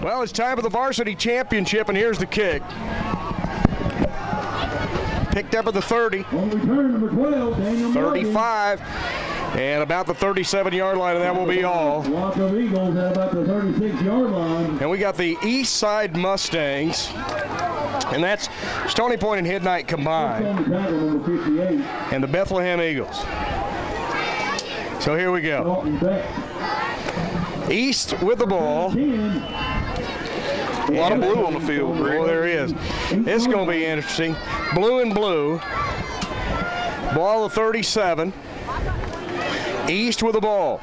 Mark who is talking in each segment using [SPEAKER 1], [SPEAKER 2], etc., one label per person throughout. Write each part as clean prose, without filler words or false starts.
[SPEAKER 1] Well, it's time for the varsity championship, and here's the kick. Picked up at the 30.
[SPEAKER 2] On return, number 12, Daniel
[SPEAKER 1] 35. And about the 37-yard line, and that will be all.
[SPEAKER 2] Flock of Eagles at about the 36-yard line.
[SPEAKER 1] And we got the Eastside Mustangs, and that's Stony Point and Midnight combined, and the Bethlehem Eagles. So here we go. East with the ball.
[SPEAKER 3] A lot of blue on the field.
[SPEAKER 1] Oh, there is. It's going to be interesting. Blue and blue. Ball of 37. East with the ball.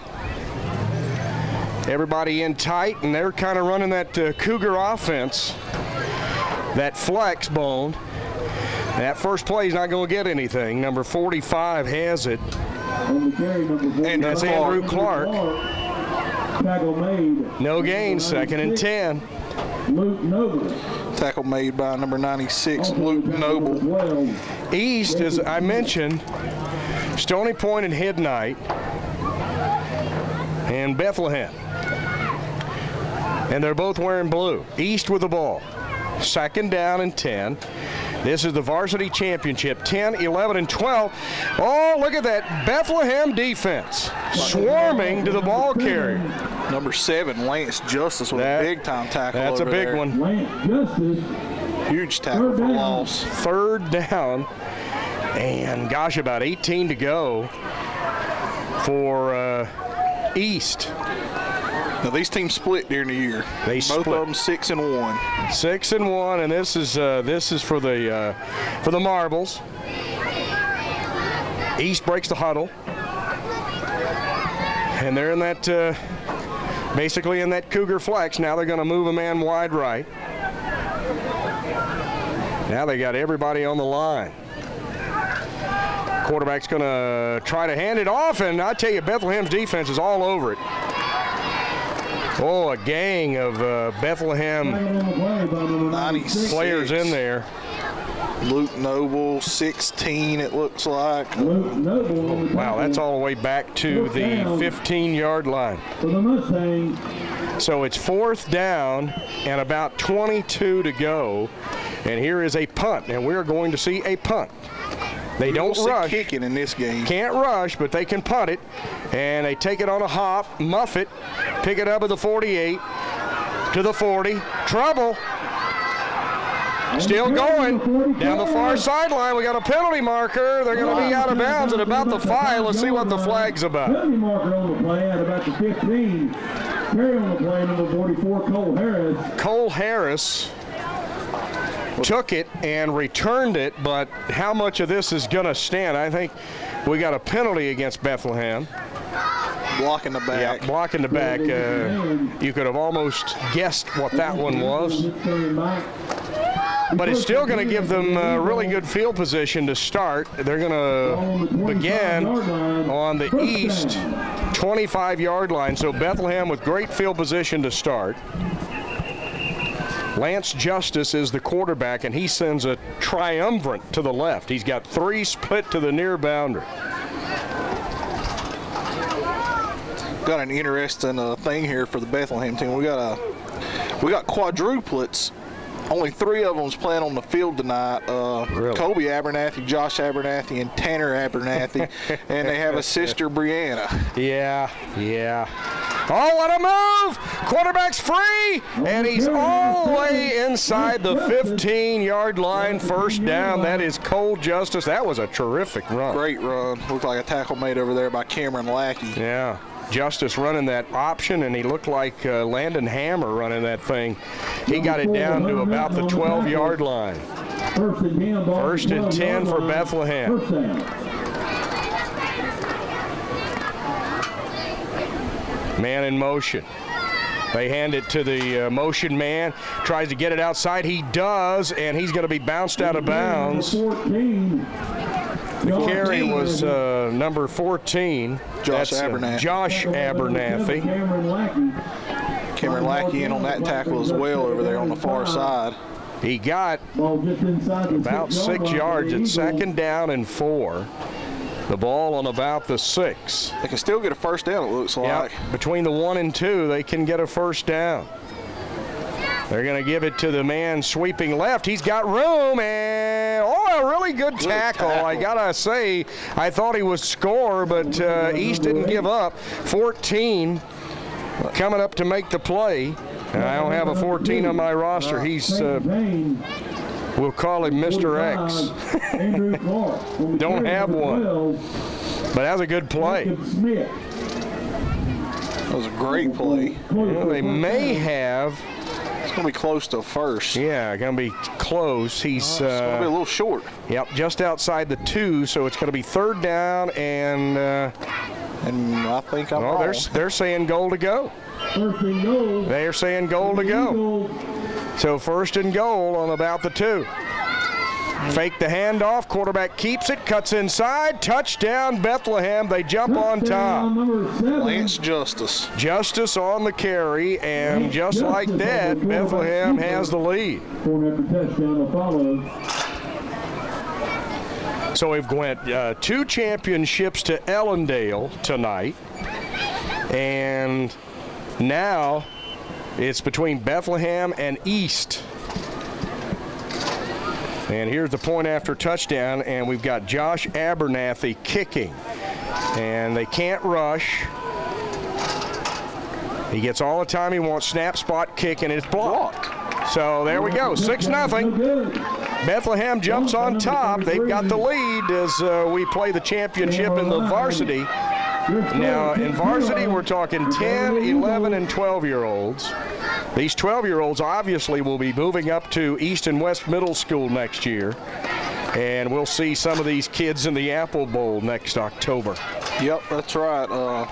[SPEAKER 1] Everybody in tight, and they're kind of running that Cougar offense, that flex bone. That first play is not going to get anything. Number 45 has it. And that's Andrew Clark. No gain, 2nd and 10.
[SPEAKER 2] Luke Noble.
[SPEAKER 3] Tackle made by number 96, Luke Noble.
[SPEAKER 1] East, as I mentioned, Stony Point and Midnight, and Bethlehem. And they're both wearing blue. East with the ball. 2nd down and 10. This is the varsity championship, 10, 11, and 12. Oh, look at that Bethlehem defense swarming to the ball carrier.
[SPEAKER 3] Number 7, Lance Justice with a big-time tackle.
[SPEAKER 1] That's
[SPEAKER 3] over
[SPEAKER 1] a big
[SPEAKER 3] there.
[SPEAKER 1] one.
[SPEAKER 2] Lance Justice.
[SPEAKER 3] Huge tackle for loss.
[SPEAKER 1] 3rd down, and gosh, about 18 to go for East.
[SPEAKER 3] Now these teams split during the year.
[SPEAKER 1] They
[SPEAKER 3] both
[SPEAKER 1] split.
[SPEAKER 3] of them 6 and 1.
[SPEAKER 1] 6 and 1, and this is for the marbles. East breaks the huddle, and they're in that basically in that Cougar flex. Now they're going to move a man wide right. Now they got everybody on the line. Quarterback's going to try to hand it off, and I tell you, Bethlehem's defense is all over it. Oh, a gang of Bethlehem players in there.
[SPEAKER 3] Luke Noble, 16, it looks like.
[SPEAKER 1] Wow, that's all the way back to the 15-yard line. So it's 4th down and about 22 to go. And here is a punt, and we're going to see a punt. They don't rush.
[SPEAKER 3] Kicking in this game.
[SPEAKER 1] Can't rush, but they can punt it. And they take it on a hop, muff it, pick it up at the 48, to the 40. Trouble. Still going down the far sideline. We got a penalty marker. They're going to be out of bounds at about the 5. Let's see what the flag's about.
[SPEAKER 2] Penalty marker on the play at about the 15. Carry on the play, number 44, Cole Harris.
[SPEAKER 1] Cole Harris took it and returned it, but how much of this is going to stand? I think we got a penalty against Bethlehem.
[SPEAKER 3] Blocking the back.
[SPEAKER 1] Yeah, blocking the back. You could have almost guessed what that one was. But it's still going to give them really good field position to start. They're going to begin on the east 25-yard line. So Bethlehem with great field position to start. Lance Justice is the quarterback, and he sends a triumvirate to the left. He's got 3 split to the near boundary.
[SPEAKER 3] Got an interesting thing here for the Bethlehem team. We got quadruplets. Only 3 of them's playing on the field tonight.
[SPEAKER 1] Really?
[SPEAKER 3] Kobe Abernathy, Josh Abernathy, and Tanner Abernathy. And they have a sister, Brianna.
[SPEAKER 1] Yeah. Oh, what a move! Quarterback's free, and he's all the way inside the 15-yard line. 1st down. That is Cole Justice. That was a terrific run.
[SPEAKER 3] Great run. Looked like a tackle made over there by Cameron Lackey.
[SPEAKER 1] Yeah. Justice running that option, and he looked like Landon Hammer running that thing. He got it down to about the 12-yard line. 1st and 10 for Bethlehem. Man in motion. They hand it to the motion man. Tries to get it outside. He does, and he's going to be bounced out of bounds. The carry was number 14.
[SPEAKER 3] Josh Abernathy.
[SPEAKER 1] Josh Abernathy.
[SPEAKER 3] Cameron Lackey in on that tackle as well over there on the far side.
[SPEAKER 1] He got about 6 yards at 2nd down and 4. The ball on about the 6.
[SPEAKER 3] They can still get a 1st down, it looks like.
[SPEAKER 1] Between the 1 and 2, they can get a 1st down. They're going to give it to the man sweeping left. He's got room, and a really good tackle. I got to say, I thought he would score, but East didn't give up. 14 coming up to make the play. And I don't have a 14 on my roster. He's, we'll call him Mr. X. Don't have one. But that was a good play.
[SPEAKER 3] That was a great play.
[SPEAKER 1] Well, they may have.
[SPEAKER 3] It's going to be close to first.
[SPEAKER 1] Yeah, going to be close. He's
[SPEAKER 3] it's going to be a little short.
[SPEAKER 1] Yep, just outside the 2, so it's going to be third down, and
[SPEAKER 3] I think I'm wrong.
[SPEAKER 1] they're saying goal to go.
[SPEAKER 2] First and goal.
[SPEAKER 1] They're saying goal to go. So first and goal on about the 2. Fake the handoff. Quarterback keeps it, cuts inside. Touchdown, Bethlehem. They jump on top.
[SPEAKER 3] Lance Justice.
[SPEAKER 1] Justice on the carry, and just like that, Bethlehem has the lead. So we've went 2 championships to Ellendale tonight, and now it's between Bethlehem and East. And here's the point after touchdown, and we've got Josh Abernathy kicking. And they can't rush. He gets all the time he wants. Snap, spot, kick, and it's blocked. So there we go, 6-0. Bethlehem jumps on top. They've got the lead as we play the championship in the varsity. Now, in varsity, we're talking 10, 11, and 12-year-olds. These 12-year-olds obviously will be moving up to East and West Middle School next year. And we'll see some of these kids in the Apple Bowl next October.
[SPEAKER 3] Yep, that's right. A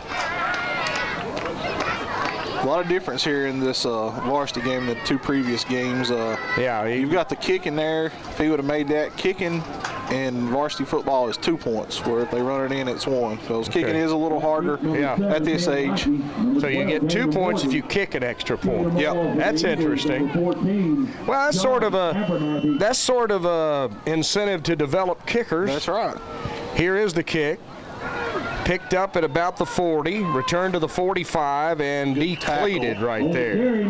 [SPEAKER 3] lot of difference here in this varsity game than the 2 previous games. You've got the kicking there. If he would have made that, kicking in varsity football is 2 points, where if they run it in, it's 1. Because kicking is a little harder at this age.
[SPEAKER 1] So you get 2 points if you kick an extra point.
[SPEAKER 3] Yep.
[SPEAKER 1] That's interesting. Well, that's sort of a incentive to develop kickers.
[SPEAKER 3] That's right.
[SPEAKER 1] Here is the kick. Picked up at about the 40, returned to the 45, and depleted right there.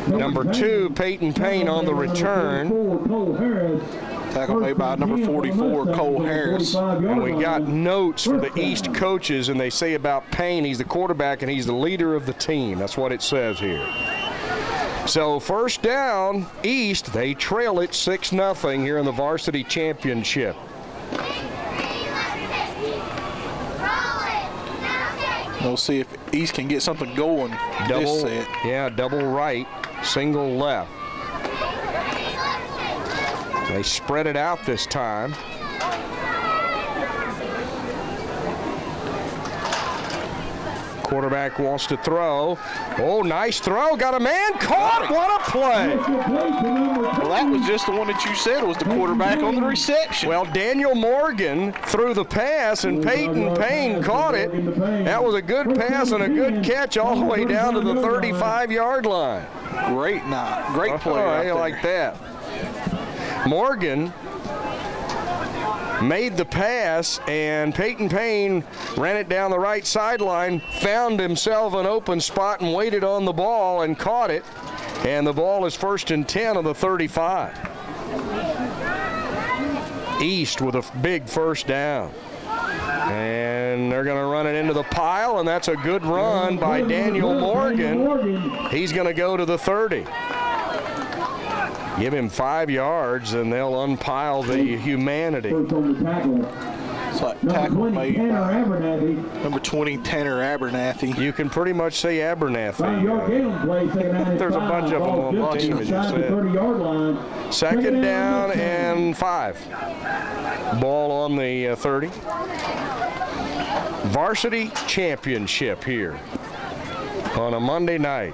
[SPEAKER 1] Number 2, Peyton Payne on the return.
[SPEAKER 3] Tackle made by number 44, Cole Harris.
[SPEAKER 1] And we got notes for the East coaches, and they say about Payne, he's the quarterback and he's the leader of the team. That's what it says here. So first down, East, they trail it 6-0 here in the varsity championship.
[SPEAKER 3] We'll see if East can get something going this set.
[SPEAKER 1] Yeah, double right, single left. They spread it out this time. Quarterback wants to throw. Oh, nice throw. Got a man caught. What a play.
[SPEAKER 3] Well, that was just the one that you said was the quarterback on the reception.
[SPEAKER 1] Well, Daniel Morgan threw the pass, and Peyton Payne caught it. That was a good pass and a good catch all the way down to the 35-yard line.
[SPEAKER 3] Great night. Great play right there.
[SPEAKER 1] I like that. Morgan made the pass, and Peyton Payne ran it down the right sideline, found himself an open spot and waited on the ball and caught it. And the ball is 1st and 10 on the 35. East with a big first down. And they're going to run it into the pile, and that's a good run by Daniel Morgan. He's going to go to the 30. Give him 5 yards, and they'll unpile the humanity.
[SPEAKER 3] So tackle made by number 20, Tanner Abernathy.
[SPEAKER 1] You can pretty much say Abernathy. There's a bunch of them on the team, as you said. 2nd down and 5. Ball on the 30. Varsity championship here on a Monday night.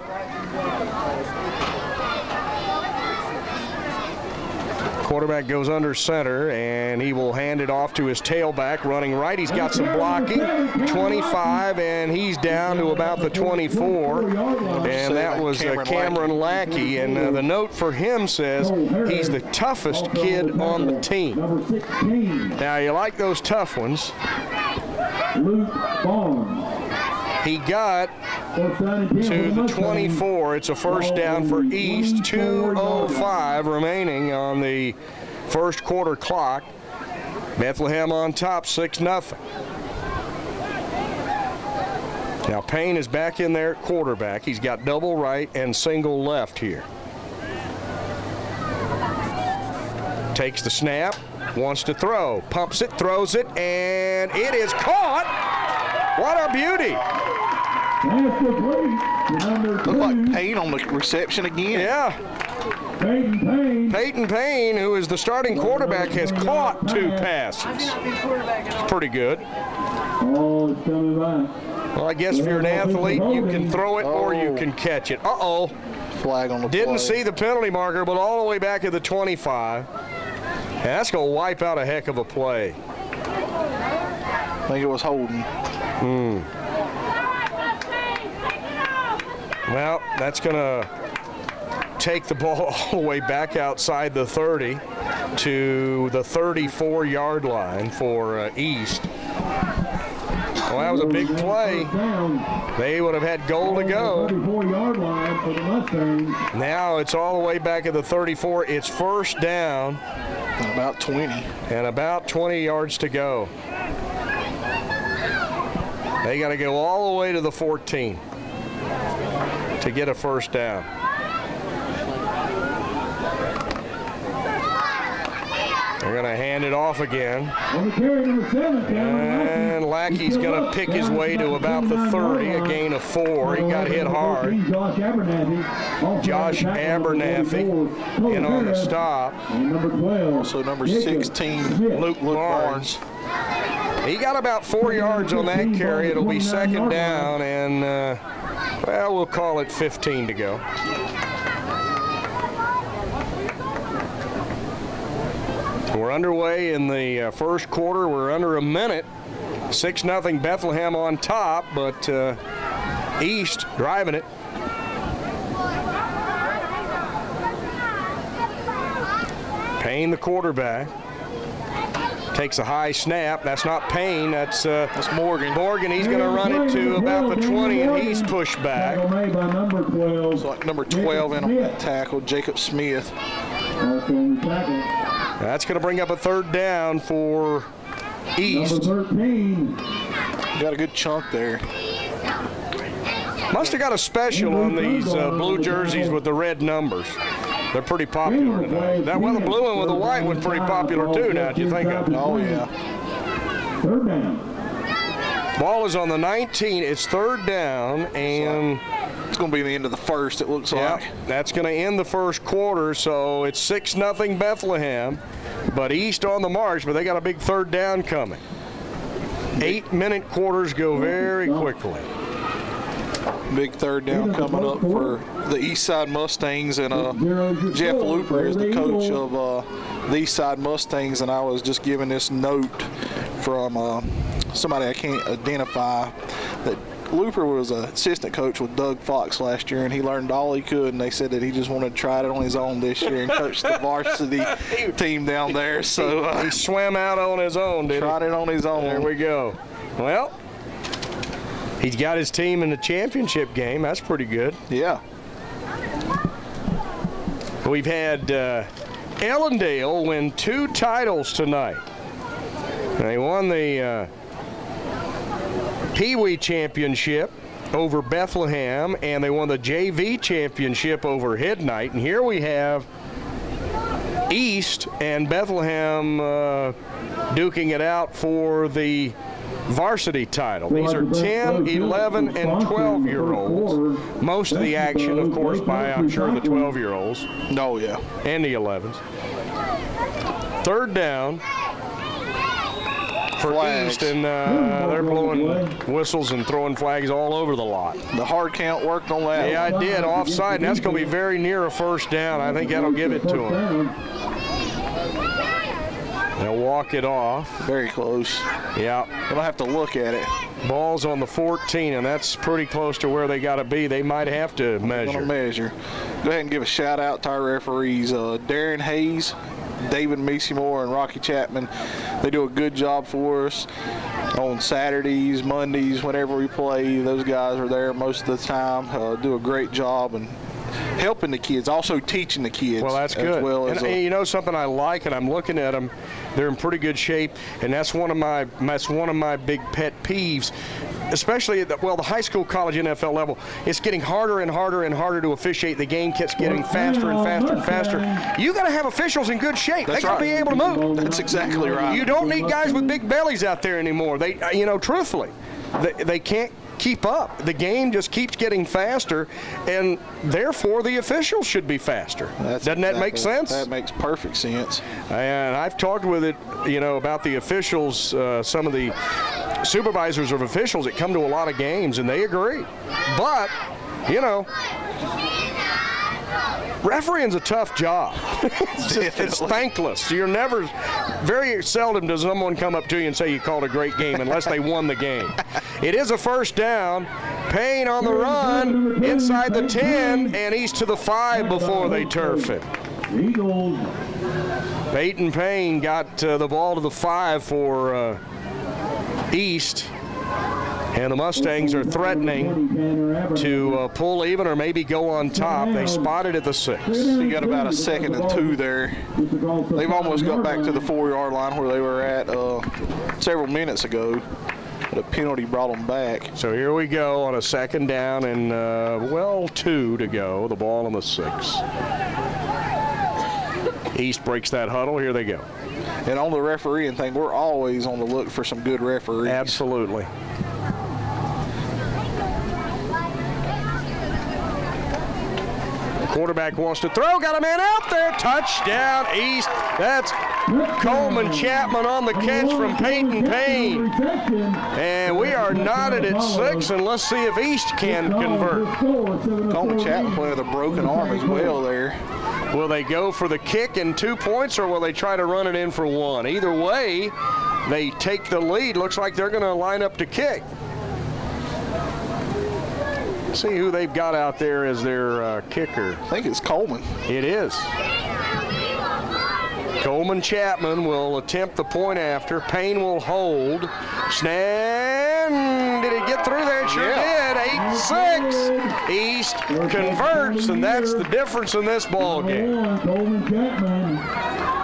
[SPEAKER 1] Quarterback goes under center, and he will hand it off to his tailback running right. He's got some blocking, 25, and he's down to about the 24. And that was Cameron Lackey. And the note for him says he's the toughest kid on the team. Now, you like those tough ones. He got to the 24. It's a first down for East. 2:05 remaining on the first quarter clock. Bethlehem on top, 6-0. Now Payne is back in there at quarterback. He's got double right and single left here. Takes the snap, wants to throw, pumps it, throws it, and it is caught. What a beauty.
[SPEAKER 3] Looked like Payne on the reception again.
[SPEAKER 1] Yeah. Peyton Payne, who is the starting quarterback, has caught 2 passes. It's pretty good.
[SPEAKER 2] Oh, it's coming back.
[SPEAKER 1] Well, I guess if you're an athlete, you can throw it or you can catch it. Uh-oh.
[SPEAKER 3] Flag on the play.
[SPEAKER 1] Didn't see the penalty marker, but all the way back at the 25. And that's going to wipe out a heck of a play.
[SPEAKER 3] I think it was holding.
[SPEAKER 1] Well, that's going to take the ball all the way back outside the 30 to the 34-yard line for East. Well, that was a big play. They would have had goal to go. Now it's all the way back at the 34. It's first down.
[SPEAKER 3] And about 20.
[SPEAKER 1] And about 20 yards to go. They got to go all the way to the 14 to get a first down. They're going to hand it off again. And Lackey's going to pick his way to about the 30, a gain of 4. He got hit hard. Josh Abernathy in on the stop.
[SPEAKER 3] Also number 16,
[SPEAKER 1] Luke Barnes. He got about 4 yards on that carry. It'll be second down, and, well, we'll call it 15 to go. We're underway in the first quarter. We're under a minute. 6-0 Bethlehem on top, but East driving it. Payne, the quarterback, takes a high snap. That's not Payne. That's
[SPEAKER 3] Morgan.
[SPEAKER 1] Morgan. He's going to run it to about the 20, and he's pushed back.
[SPEAKER 3] So like number 12 in on that tackle, Jacob Smith.
[SPEAKER 1] That's going to bring up a third down for East.
[SPEAKER 3] Got a good chunk there.
[SPEAKER 1] Must have got a special on these blue jerseys with the red numbers. They're pretty popular tonight. That well, the blue one with the white one pretty popular too now, if you think of it.
[SPEAKER 3] Oh, yeah.
[SPEAKER 2] Third down.
[SPEAKER 1] Ball is on the 19. It's third down, and
[SPEAKER 3] it's going to be the end of the first, it looks like.
[SPEAKER 1] That's going to end the first quarter, so it's 6-0 Bethlehem, but East on the march, but they got a big third down coming. 8-minute quarters go very quickly.
[SPEAKER 3] Big third down coming up for the Eastside Mustangs, and Jeff Looper is the coach of the Eastside Mustangs, and I was just given this note from somebody I can't identify that Looper was an assistant coach with Doug Fox last year, and he learned all he could, and they said that he just wanted to try it on his own this year and coach the varsity team down there. So
[SPEAKER 1] he swam out on his own, didn't he?
[SPEAKER 3] Tried it on his own.
[SPEAKER 1] There we go. Well, he's got his team in the championship game. That's pretty good.
[SPEAKER 3] Yeah.
[SPEAKER 1] We've had Ellendale win 2 titles tonight. They won the Pee Wee Championship over Bethlehem, and they won the JV Championship over Hidnight. And here we have East and Bethlehem duking it out for the varsity title. These are 10, 11, and 12-year-olds. Most of the action, of course, by, I'm sure, the 12-year-olds.
[SPEAKER 3] Oh, yeah.
[SPEAKER 1] And the 11s. Third down for
[SPEAKER 3] Flags.
[SPEAKER 1] East, and they're blowing whistles and throwing flags all over the lot.
[SPEAKER 3] The hard count worked on that.
[SPEAKER 1] Yeah, I did. Offside, and that's going to be very near a first down. I think that'll give it to them. They'll walk it off.
[SPEAKER 3] Very close.
[SPEAKER 1] Yeah.
[SPEAKER 3] We'll have to look at it.
[SPEAKER 1] Ball's on the 14, and that's pretty close to where they got to be. They might have to measure.
[SPEAKER 3] Go ahead and give a shout out to our referees, Darren Hayes, David Meesemore and Rocky Chapman, they do a good job for us on Saturdays, Mondays, whenever we play. Those guys are there most of the time, do a great job and helping the kids, also teaching the kids.
[SPEAKER 1] Well, that's good. And you know something I like, and I'm looking at them, they're in pretty good shape, and that's one of my big pet peeves, especially at the high school, college, NFL level. It's getting harder and harder and harder to officiate. The game keeps getting faster and faster and faster. You got to have officials in good shape. They got to be able to move.
[SPEAKER 3] That's exactly right.
[SPEAKER 1] You don't need guys with big bellies out there anymore. They, truthfully, they can't keep up. The game just keeps getting faster, and therefore the officials should be faster. Doesn't that make sense?
[SPEAKER 3] That makes perfect sense.
[SPEAKER 1] And I've talked with it, about the officials, some of the supervisors of officials that come to a lot of games, and they agree. But, refereeing's a tough job. It's thankless. Very seldom does someone come up to you and say you called a great game unless they won the game. It is a first down. Payne on the run, inside the 10, and east to the 5 before they turf it. Peyton Payne got the ball to the 5 for East. And the Mustangs are threatening to pull even or maybe go on top. They spotted at the 6.
[SPEAKER 3] You got about a 2nd and 2 there. They've almost got back to the 4-yard line where they were at several minutes ago. The penalty brought them back.
[SPEAKER 1] So here we go on a 2nd down and, 2 to go. The ball on the 6. East breaks that huddle. Here they go.
[SPEAKER 3] And on the refereeing thing, we're always on the look for some good referees.
[SPEAKER 1] Absolutely. Quarterback wants to throw, got a man out there, touchdown East. That's Coleman Chapman on the catch from Peyton Payne. And we are knotted at 6, and let's see if East can convert.
[SPEAKER 3] Coleman Chapman playing with a broken arm as well there.
[SPEAKER 1] Will they go for the kick and 2 points, or will they try to run it in for 1? Either way, they take the lead. Looks like they're going to line up to kick. See who they've got out there as their kicker.
[SPEAKER 3] I think it's Coleman.
[SPEAKER 1] It is. Coleman Chapman will attempt the point after. Payne will hold. Did it get through there? It sure did. 8-6. East converts, and that's the difference in this ball game.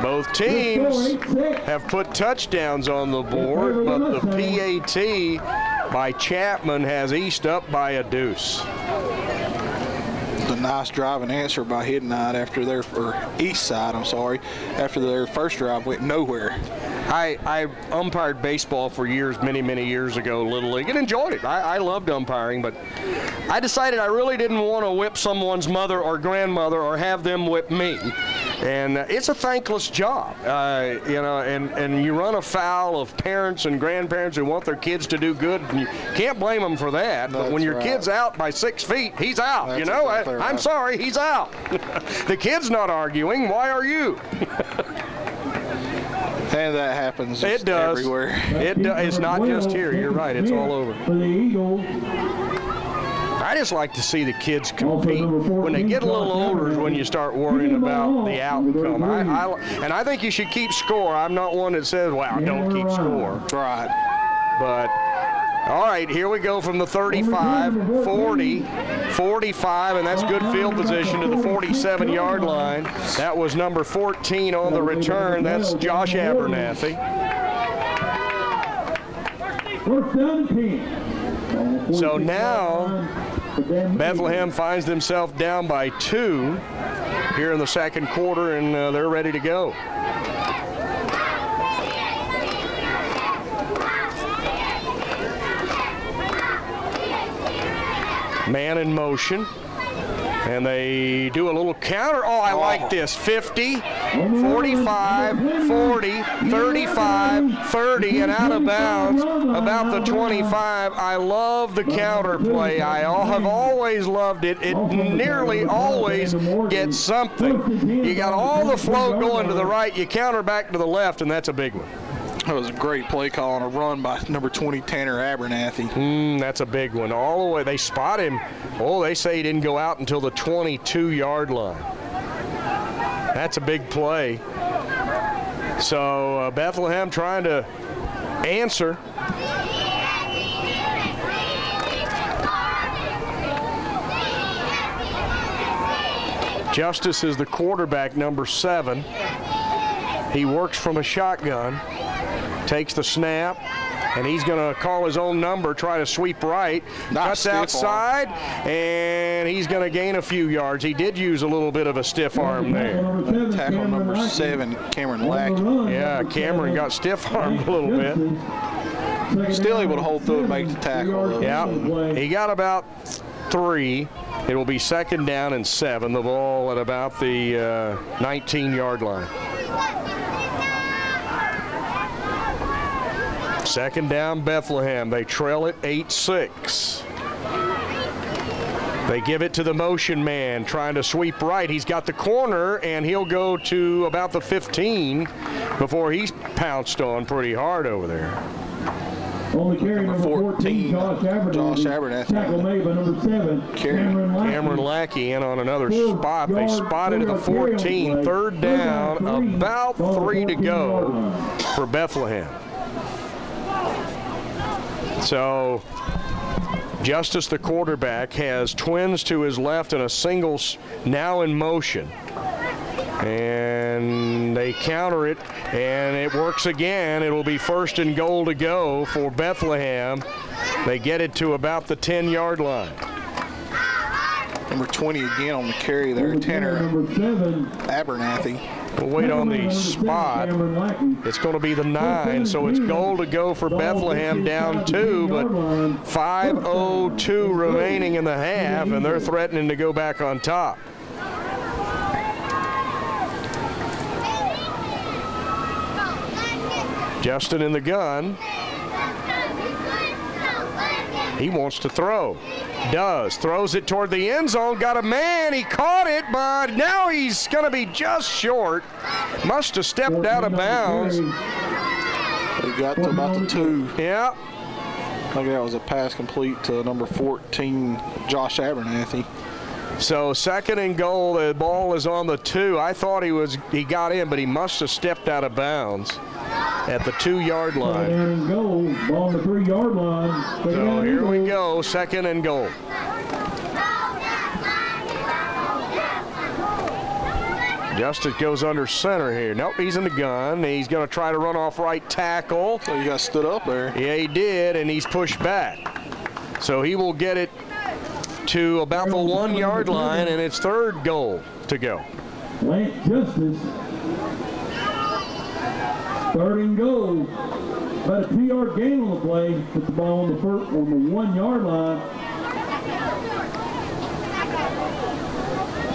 [SPEAKER 1] Both teams have put touchdowns on the board, but the PAT by Chapman has East up by a deuce.
[SPEAKER 3] A nice drive and answer by Eastside, after their first drive went nowhere.
[SPEAKER 1] I umpired baseball for years, many years ago, Little League, and enjoyed it. I loved umpiring, but I decided I really didn't want to whip someone's mother or grandmother or have them whip me. And it's a thankless job, and you run afoul of parents and grandparents who want their kids to do good, and you can't blame them for that. But when your kid's out by 6 feet, he's out. That's exactly right. I'm sorry, he's out. The kid's not arguing. Why are you?
[SPEAKER 3] And that happens everywhere.
[SPEAKER 1] It's not just here. You're right. It's all over. I just like to see the kids compete. When they get a little older is when you start worrying about the outcome. And I think you should keep score. I'm not one that says, well, don't keep score.
[SPEAKER 3] Right.
[SPEAKER 1] But, all right, here we go from the 35, 40, 45, and that's good field position to the 47-yard line. That was number 14 on the return. That's Josh Abernathy. So now Bethlehem finds themselves down by 2 here in the second quarter, and they're ready to go. Man in motion. And they do a little counter. Oh, I like this. 50, 45, 40, 35, 30, and out of bounds about the 25. I love the counter play. I have always loved it. It nearly always gets something. You got all the flow going to the right. You counter back to the left, and that's a big one.
[SPEAKER 3] That was a great play call on a run by number 20, Tanner Abernathy.
[SPEAKER 1] That's a big one. All the way. They spot him. Oh, they say he didn't go out until the 22-yard line. That's a big play. So Bethlehem trying to answer. Justice is the quarterback, number 7. He works from a shotgun, takes the snap, and he's going to call his own number, try to sweep right. Cuts outside, and he's going to gain a few yards. He did use a little bit of a stiff arm there.
[SPEAKER 3] Tackle number 7, Cameron Lackey.
[SPEAKER 1] Yeah, Cameron got stiff armed a little bit.
[SPEAKER 3] Still able to hold through and make the tackle.
[SPEAKER 1] Yeah, he got about 3. It will be 2nd down and 7. The ball at about the 19-yard line. 2nd down, Bethlehem. They trail it 8-6. They give it to the motion man, trying to sweep right. He's got the corner, and he'll go to about the 15 before he's pounced on pretty hard over there.
[SPEAKER 2] On the carry, number 14, Josh Abernathy. Tackle made by number 7,
[SPEAKER 1] Cameron Lackey in on another spot. They spotted at the 14. 3rd down, about 3 to go for Bethlehem. So Justice, the quarterback, has twins to his left and a single now in motion. And they counter it, and it works again. It'll be 1st and goal to go for Bethlehem. They get it to about the 10-yard line.
[SPEAKER 3] Number 20 again on the carry there, Tanner Abernathy.
[SPEAKER 1] We'll wait on the spot. It's going to be the 9, so it's goal to go for Bethlehem, down 2, but 5:02 remaining in the half, and they're threatening to go back on top. Justin in the gun. He wants to throw. Does. Throws it toward the end zone. Got a man. He caught it, but now he's going to be just short. Must have stepped out of bounds.
[SPEAKER 3] He got to about the 2.
[SPEAKER 1] Yeah.
[SPEAKER 3] I think that was a pass complete to number 14, Josh Abernathy.
[SPEAKER 1] So 2nd and goal. The ball is on the 2. I thought he got in, but he must have stepped out of bounds at the 2-yard line.
[SPEAKER 2] And goal, ball on the 3-yard line.
[SPEAKER 1] So here we go, 2nd and goal. Justice goes under center here. Nope, he's in the gun. He's going to try to run off right tackle.
[SPEAKER 3] So you got stood up there.
[SPEAKER 1] Yeah, he did, and he's pushed back. So he will get it to about the 1-yard line, and it's 3rd goal to go.
[SPEAKER 2] Lance Justice. 3rd and goal. About a 2-yard gain on the play. Put the ball on the 1-yard line.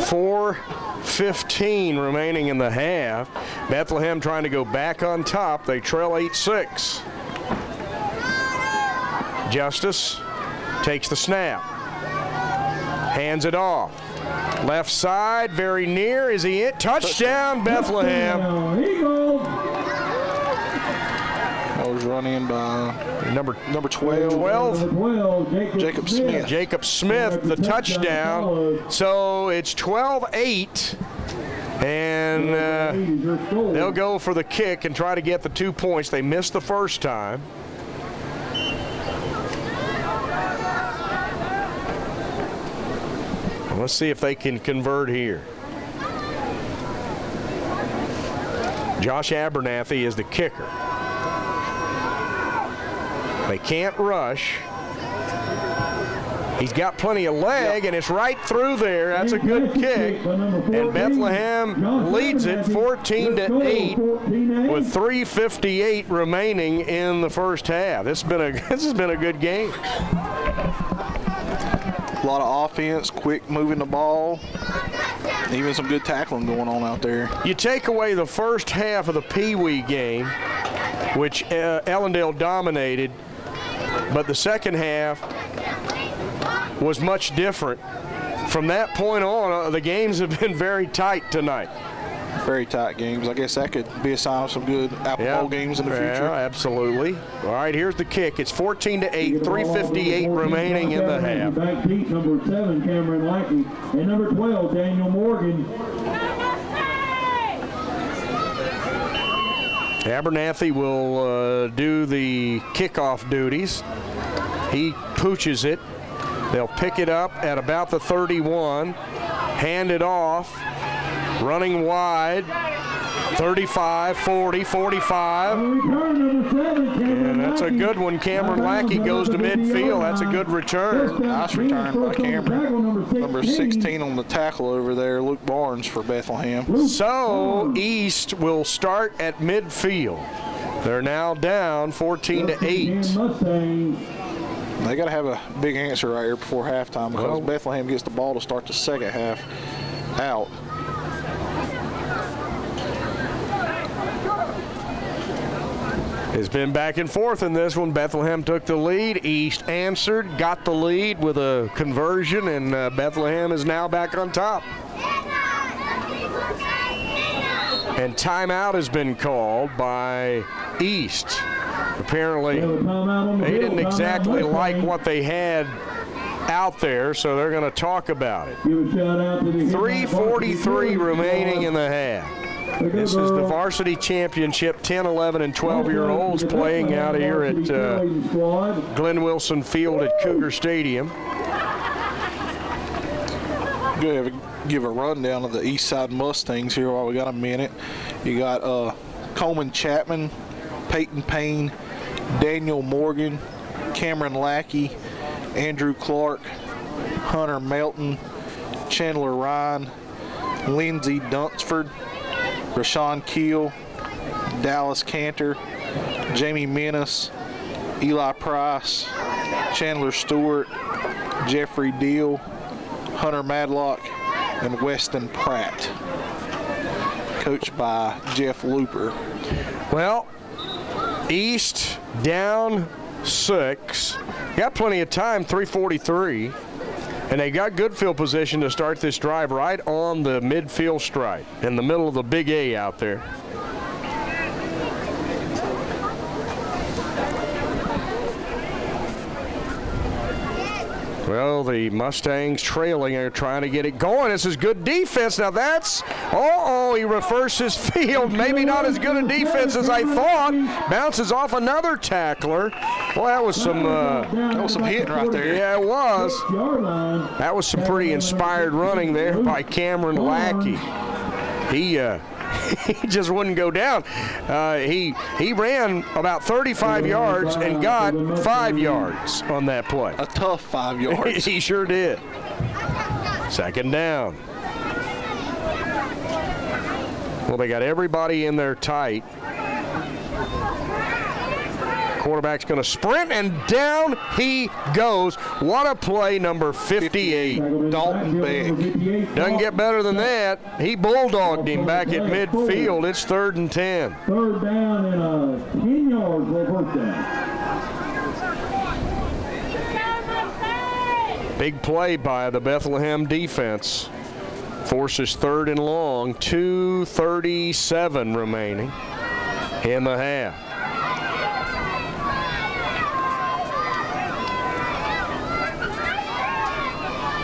[SPEAKER 1] 4:15 remaining in the half. Bethlehem trying to go back on top. They trail 8-6. Justice takes the snap. Hands it off. Left side, very near. Is he in? Touchdown, Bethlehem.
[SPEAKER 3] That was run in by number
[SPEAKER 1] 12.
[SPEAKER 3] Jacob Smith.
[SPEAKER 1] Jacob Smith, the touchdown. So it's 12-8. And they'll go for the kick and try to get the 2 points. They missed the first time. Let's see if they can convert here. Josh Abernathy is the kicker. They can't rush. He's got plenty of leg, and it's right through there. That's a good kick. And Bethlehem leads it 14-8 with 3:58 remaining in the first half. This has been a good game.
[SPEAKER 3] A lot of offense, quick moving the ball, even some good tackling going on out there.
[SPEAKER 1] You take away the first half of the Pee Wee game, which Ellendale dominated, but the second half was much different. From that point on, the games have been very tight tonight.
[SPEAKER 3] Very tight games. I guess that could be a sign of some good Apple Bowl games in the future.
[SPEAKER 1] Yeah, absolutely. All right, here's the kick. It's 14-8, 3:58 remaining in the half.
[SPEAKER 2] Back deep, number 7, Cameron Lackey, and number 12, Daniel Morgan.
[SPEAKER 1] Abernathy will do the kickoff duties. He pooches it. They'll pick it up at about the 31, hand it off, running wide, 35, 40, 45. And that's a good one. Cameron Lackey goes to midfield. That's a good return.
[SPEAKER 3] Nice return by Cameron. Number 16 on the tackle over there, Luke Barnes for Bethlehem.
[SPEAKER 1] So East will start at midfield. They're now down 14-8.
[SPEAKER 3] They got to have a big answer right here before halftime because Bethlehem gets the ball to start the second half out.
[SPEAKER 1] It's been back and forth in this one. Bethlehem took the lead. East answered, got the lead with a conversion, and Bethlehem is now back on top. And timeout has been called by East. Apparently, they didn't exactly like what they had out there, so they're going to talk about it. 3:43 remaining in the half. This is the Varsity Championship, 10, 11, and 12-year-olds playing out here at Glenn Wilson Field at Cougar Stadium.
[SPEAKER 3] Good. Give a rundown of the Eastside Mustangs here while we got a minute. You got Coleman Chapman, Peyton Payne, Daniel Morgan, Cameron Lackey, Andrew Clark, Hunter Melton, Chandler Ryan, Lindsey Dunsford, Rashawn Keel, Dallas Cantor, Jamie Menace, Eli Price, Chandler Stewart, Jeffrey Deal, Hunter Madlock, and Weston Pratt, coached by Jeff Looper.
[SPEAKER 1] Well, East down 6. Got plenty of time, 3:43. And they got good field position to start this drive right on the midfield stripe in the middle of the big A out there. Well, the Mustangs trailing are trying to get it going. This is good defense. Now that's, he reverses field. Maybe not as good a defense as I thought. Bounces off another tackler. Well, that was some
[SPEAKER 3] hitting right there.
[SPEAKER 1] Yeah, it was. That was some pretty inspired running there by Cameron Lackey. He just wouldn't go down. He ran about 35 yards and got 5 yards on that play.
[SPEAKER 3] A tough 5 yards.
[SPEAKER 1] He sure did. Second down. Well, they got everybody in there tight. Quarterback's going to sprint, and down he goes. What a play, number 58.
[SPEAKER 3] Dalton Beck.
[SPEAKER 1] Doesn't get better than that. He bulldogged him back at midfield. It's 3rd and 10.
[SPEAKER 2] Third down and 10 yards for a first down.
[SPEAKER 1] Big play by the Bethlehem defense. Forces 3rd and long. 2:37 remaining in the half.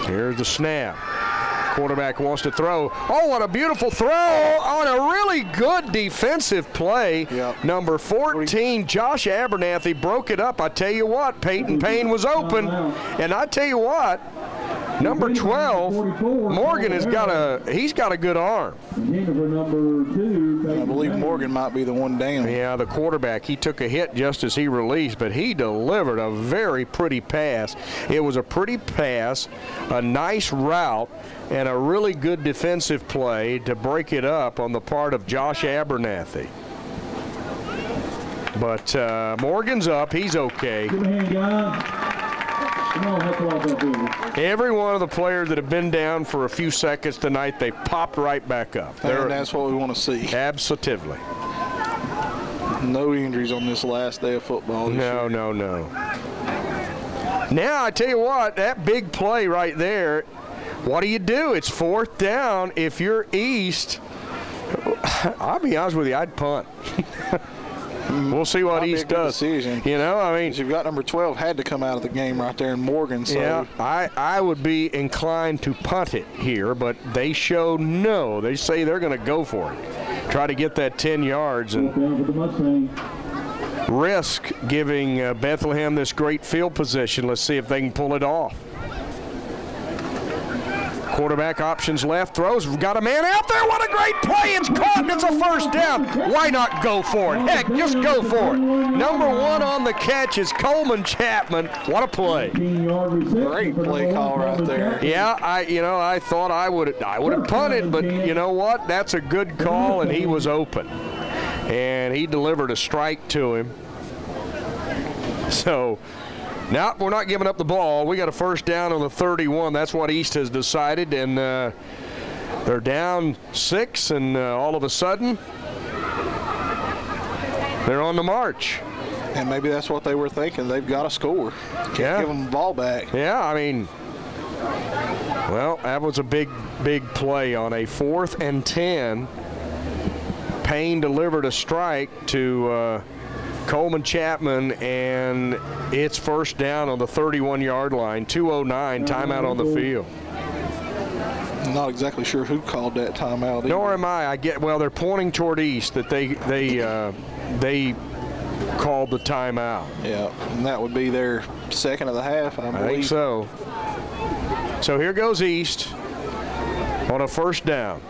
[SPEAKER 1] Here's the snap. Quarterback wants to throw. Oh, what a beautiful throw on a really good defensive play.
[SPEAKER 3] Yep.
[SPEAKER 1] Number 14, Josh Abernathy broke it up. I tell you what, Peyton Payne was open. And I tell you what, number 12, Morgan he's got a good arm.
[SPEAKER 3] I believe Morgan might be the one down.
[SPEAKER 1] Yeah, the quarterback, he took a hit just as he released, but he delivered a very pretty pass. It was a pretty pass, a nice route, and a really good defensive play to break it up on the part of Josh Abernathy. But Morgan's up. He's okay. Every one of the players that have been down for a few seconds tonight, they popped right back up.
[SPEAKER 3] And that's what we want to see.
[SPEAKER 1] Absolutely.
[SPEAKER 3] No injuries on this last day of football.
[SPEAKER 1] No. Now, I tell you what, that big play right there, what do? It's 4th down. If you're East, I'll be honest with you, I'd punt. We'll see what East does.
[SPEAKER 3] Decision.
[SPEAKER 1] You know, I mean,
[SPEAKER 3] you've got number 12 had to come out of the game right there in Morgan. So.
[SPEAKER 1] Yeah, I would be inclined to punt it here, but they show no. They say they're going to go for it. try to get that 10 yards and risk giving Bethlehem this great field position. Let's see if they can pull it off. Quarterback options left, throws, got a man out there. What a great play. It's caught and it's a first down. Why not go for it? Heck, just go for it. Number 1 on the catch is Coleman Chapman. What a play.
[SPEAKER 3] Great play call right there.
[SPEAKER 1] Yeah, I thought I would have punted, but you know what? That's a good call, and he was open. And he delivered a strike to him. So, now we're not giving up the ball. We got a first down on the 31. That's what East has decided, and they're down 6, and all of a sudden, they're on the march.
[SPEAKER 3] And maybe that's what they were thinking. They've got to score. Can't give them the ball back.
[SPEAKER 1] Yeah, I mean, well, that was a big play on a 4th and 10. Payne delivered a strike to Coleman Chapman, and it's first down on the 31-yard line. 2:09, timeout on the field.
[SPEAKER 3] I'm not exactly sure who called that timeout either.
[SPEAKER 1] Nor am I. Well, they're pointing toward East that they called the timeout.
[SPEAKER 3] Yeah, and that would be their second of the half, I believe.
[SPEAKER 1] I think so. So here goes East on a first down.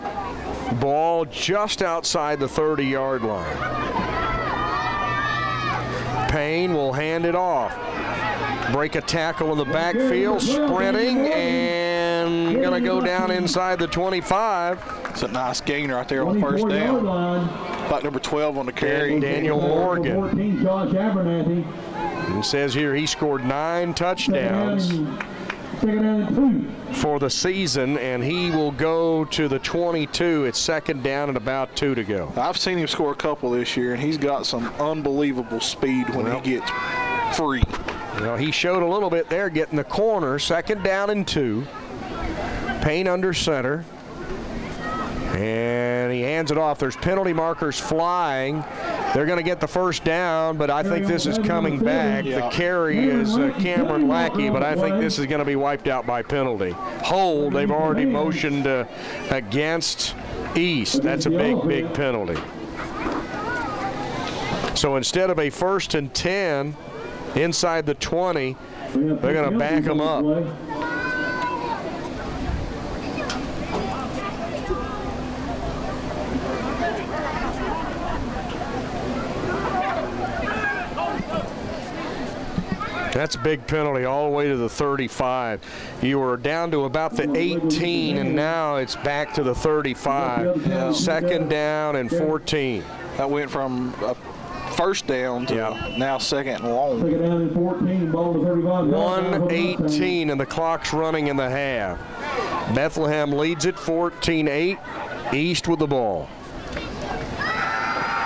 [SPEAKER 1] Ball just outside the 30-yard line. Payne will hand it off. Break a tackle in the backfield, sprinting, and going to go down inside the 25.
[SPEAKER 3] It's a nice gain right there on the first down. Like number 12 on the carry.
[SPEAKER 1] Daniel Morgan.
[SPEAKER 2] 14, Josh Abernathy.
[SPEAKER 1] It says here he scored 9 touchdowns for the season, and he will go to the 22. It's second down and about 2 to go.
[SPEAKER 3] I've seen him score a couple this year, and he's got some unbelievable speed when he gets free.
[SPEAKER 1] Well, he showed a little bit there getting the corner. Second down and 2. Payne under center. And he hands it off. There's penalty markers flying. They're going to get the first down, but I think this is coming back. The carry is Cameron Lackey, but I think this is going to be wiped out by penalty. Hold, they've already motioned against East. That's a big penalty. So instead of a 1st and 10 inside the 20, they're going to back them up. That's a big penalty all the way to the 35. You were down to about the 18, and now it's back to the 35.
[SPEAKER 3] Yeah.
[SPEAKER 1] Second down and 14.
[SPEAKER 3] That went from a first down to now second and long.
[SPEAKER 2] Second down and 14, ball to 35.
[SPEAKER 1] 1:18, and the clock's running in the half. Bethlehem leads it 14-8. East with the ball.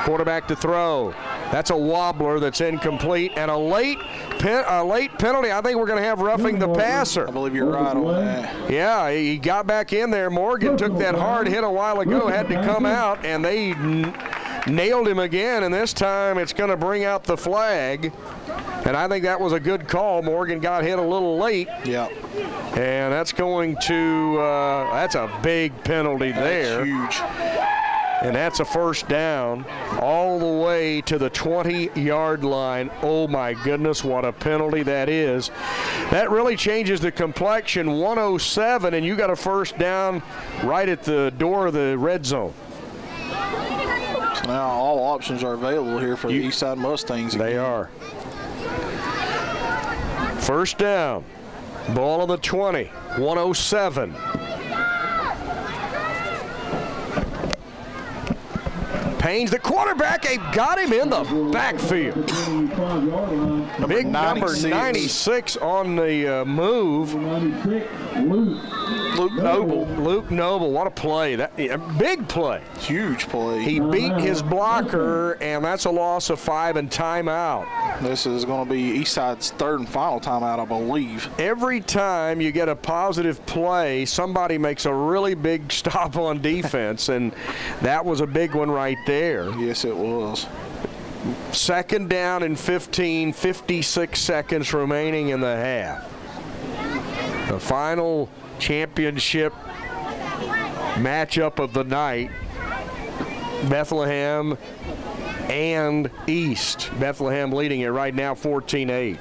[SPEAKER 1] Quarterback to throw. That's a wobbler that's incomplete, and a late penalty. I think we're going to have roughing the passer.
[SPEAKER 3] I believe you're right on that.
[SPEAKER 1] Yeah, he got back in there. Morgan took that hard hit a while ago, had to come out, and they nailed him again, and this time it's going to bring out the flag. And I think that was a good call. Morgan got hit a little late.
[SPEAKER 3] Yeah.
[SPEAKER 1] And that's going to, that's a big penalty there.
[SPEAKER 3] That's huge.
[SPEAKER 1] And that's a first down all the way to the 20-yard line. Oh, my goodness, what a penalty that is. That really changes the complexion. 107, and you got a first down right at the door of the red zone.
[SPEAKER 3] So now all options are available here for the Eastside Mustangs again.
[SPEAKER 1] They are. First down. Ball on the 20. 107. Payne's the quarterback. They've got him in the backfield. Big number 96 on the move.
[SPEAKER 3] Luke Noble.
[SPEAKER 1] Luke Noble, what a play. A big play.
[SPEAKER 3] Huge play.
[SPEAKER 1] He beat his blocker, and that's a loss of 5 and timeout.
[SPEAKER 3] This is going to be Eastside's third and final timeout, I believe.
[SPEAKER 1] Every time you get a positive play, somebody makes a really big stop on defense, and that was a big one right there.
[SPEAKER 3] Yes, it was.
[SPEAKER 1] Second down and 15, 56 seconds remaining in the half. The final championship matchup of the night. Bethlehem and East. Bethlehem leading it right now 14-8.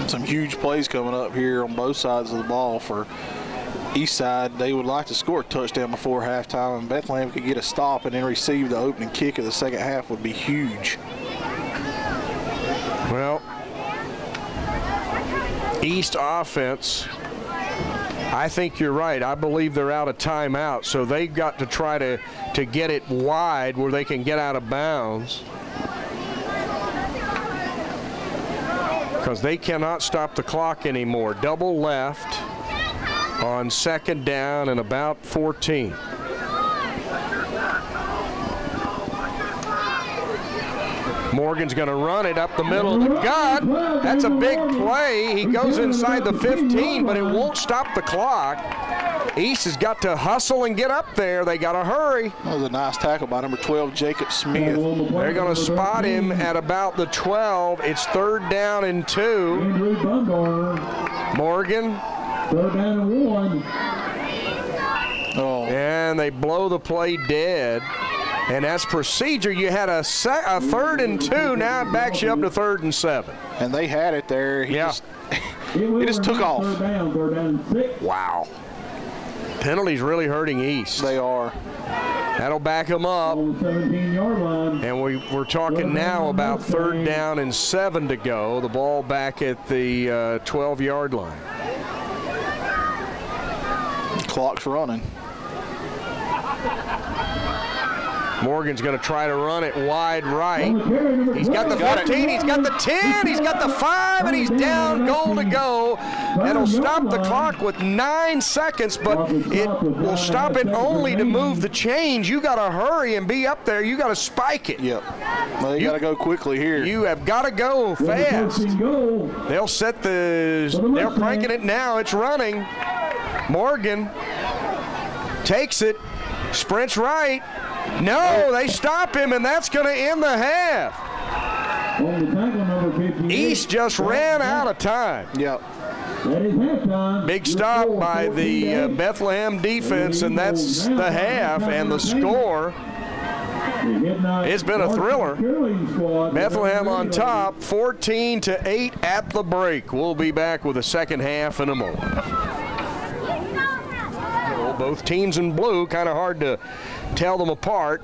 [SPEAKER 3] Some huge plays coming up here on both sides of the ball for Eastside. They would like to score a touchdown before halftime, and Bethlehem could get a stop and then receive the opening kick of the second half would be huge.
[SPEAKER 1] Well, East offense, I think you're right. I believe they're out of timeout, so they've got to try to get it wide where they can get out of bounds, because they cannot stop the clock anymore. Double left on second down and about 14. Morgan's going to run it up the middle of the gut. That's a big play. He goes inside the 15, but it won't stop the clock. East has got to hustle and get up there. They got to hurry.
[SPEAKER 3] That was a nice tackle by number 12, Jacob Smith.
[SPEAKER 1] They're going to spot him at about the 12. It's 3rd down and 2. Morgan.
[SPEAKER 2] 3rd down and 1.
[SPEAKER 3] Oh.
[SPEAKER 1] And they blow the play dead. And that's procedure. You had a 3rd and 2. Now it backs you up to 3rd and 7.
[SPEAKER 3] And they had it there. He just took off.
[SPEAKER 2] 3rd down and 6.
[SPEAKER 1] Wow. Penalties really hurting East.
[SPEAKER 3] They are.
[SPEAKER 1] That'll back them up.
[SPEAKER 2] On the 17-yard line.
[SPEAKER 1] And we're talking now about 3rd down and 7 to go. The ball back at the 12-yard line.
[SPEAKER 3] Clock's running.
[SPEAKER 1] Morgan's going to try to run it wide right. He's got the 15, he's got the 10, he's got the 5, and he's down, goal to go. That'll stop the clock with 9 seconds, but it will stop it only to move the chains. You got to hurry and be up there. You got to spike it.
[SPEAKER 3] Yep. Well, they got to go quickly here.
[SPEAKER 1] You have got to go fast. They'll they're cranking it now. It's running. Morgan takes it, sprints right. No, they stop him, and that's going to end the half. East just ran out of time.
[SPEAKER 3] Yep.
[SPEAKER 1] Big stop by the Bethlehem defense, and that's the half and the score. It's been a thriller. Bethlehem on top, 14-8 at the break. We'll be back with the second half in a moment. Both teams in blue, kind of hard to tell them apart.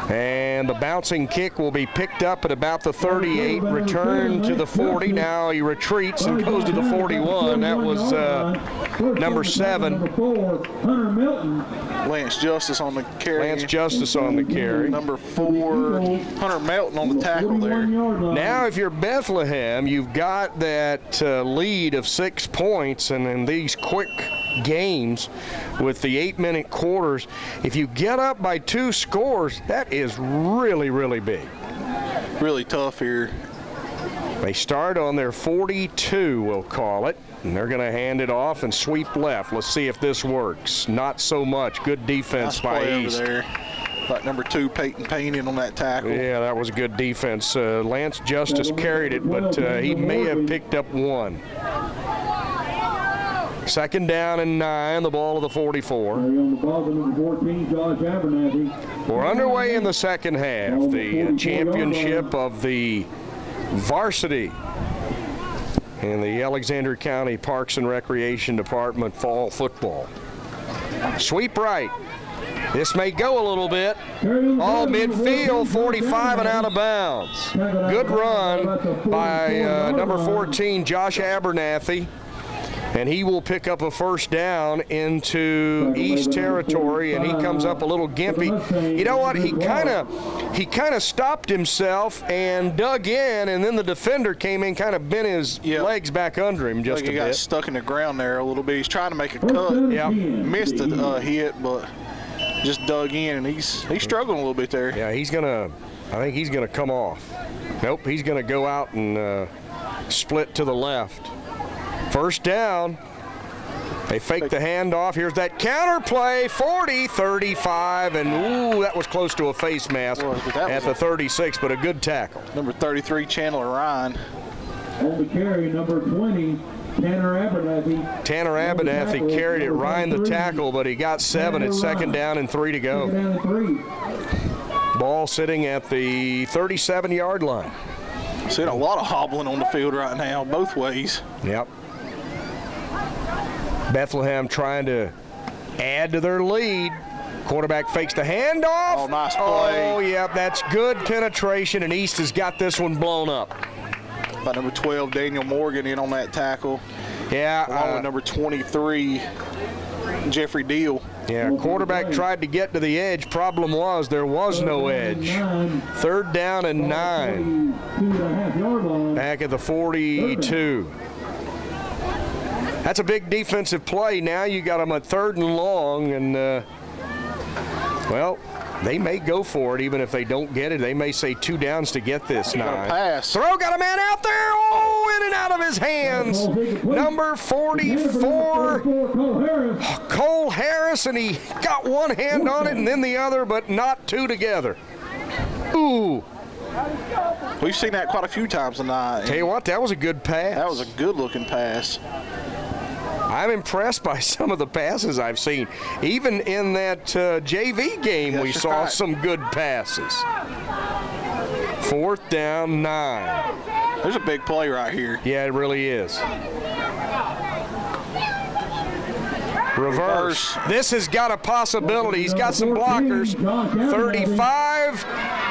[SPEAKER 1] And the bouncing kick will be picked up at about the 38, return to the 40. Now he retreats and goes to the 41. That was number 7.
[SPEAKER 3] Lance Justice on the carry.
[SPEAKER 1] Lance Justice on the carry.
[SPEAKER 3] Number 4, Hunter Melton on the tackle there.
[SPEAKER 1] Now if you're Bethlehem, you've got that lead of 6 points, and in these quick games with the 8-minute quarters, if you get up by 2 scores, that is really, really big.
[SPEAKER 3] Really tough here.
[SPEAKER 1] They start on their 42, we'll call it, and they're going to hand it off and sweep left. Let's see if this works. Not so much. Good defense by East.
[SPEAKER 3] Over there. Like number 2, Peyton Payne in on that tackle.
[SPEAKER 1] Yeah, that was a good defense. Lance Justice carried it, but he may have picked up 1. 2nd down and 9, the ball of the 44. We're underway in the second half. The championship of the Varsity in the Alexander County Parks and Recreation Department fall football. Sweep right. This may go a little bit. All midfield, 45 and out of bounds. Good run by number 14, Josh Abernathy. And he will pick up a 1st down into East territory, and he comes up a little gimpy. You know what? He kind of stopped himself and dug in, and then the defender came in, kind of bent his legs back under him just a bit.
[SPEAKER 3] He got stuck in the ground there a little bit. He's trying to make a cut.
[SPEAKER 1] Yeah,
[SPEAKER 3] missed a hit, but just dug in, and he's struggling a little bit there.
[SPEAKER 1] Yeah, I think he's gonna come off. Nope, he's gonna go out and split to the left. 1st down. They fake the handoff. Here's that counter play, 40, 35, and ooh, that was close to a face mask at the 36, but a good tackle.
[SPEAKER 3] Number 33, Chandler Ryan.
[SPEAKER 2] On the carry, number 20,
[SPEAKER 1] Tanner Abernathy carried it. Ryan the tackle, but he got 7 at 2nd down and 3 to go. Ball sitting at the 37-yard line.
[SPEAKER 3] Seeing a lot of hobbling on the field right now, both ways.
[SPEAKER 1] Yep. Bethlehem trying to add to their lead. Quarterback fakes the handoff.
[SPEAKER 3] Oh, nice play.
[SPEAKER 1] Oh, yeah, that's good penetration, and East has got this one blown up.
[SPEAKER 3] By number 12, Daniel Morgan in on that tackle.
[SPEAKER 1] Yeah.
[SPEAKER 3] Along with number 23, Jeffrey Deal.
[SPEAKER 1] Yeah, quarterback tried to get to the edge. Problem was there was no edge. 3rd down and 9. Back at the 42. That's a big defensive play. Now you got them at 3rd and long, and, well, they may go for it even if they don't get it. They may say 2 downs to get this 9.
[SPEAKER 3] Pass.
[SPEAKER 1] Throw, got a man out there. Oh, in and out of his hands. Number 44, Cole Harris, and he got one hand on it and then the other, but not 2 together. Ooh.
[SPEAKER 3] We've seen that quite a few times tonight.
[SPEAKER 1] Tell you what, that was a good pass.
[SPEAKER 3] That was a good-looking pass.
[SPEAKER 1] I'm impressed by some of the passes I've seen. Even in that JV game, we saw some good passes. 4th down, 9.
[SPEAKER 3] There's a big play right here.
[SPEAKER 1] Yeah, it really is. Reverse. This has got a possibility. He's got some blockers. 35,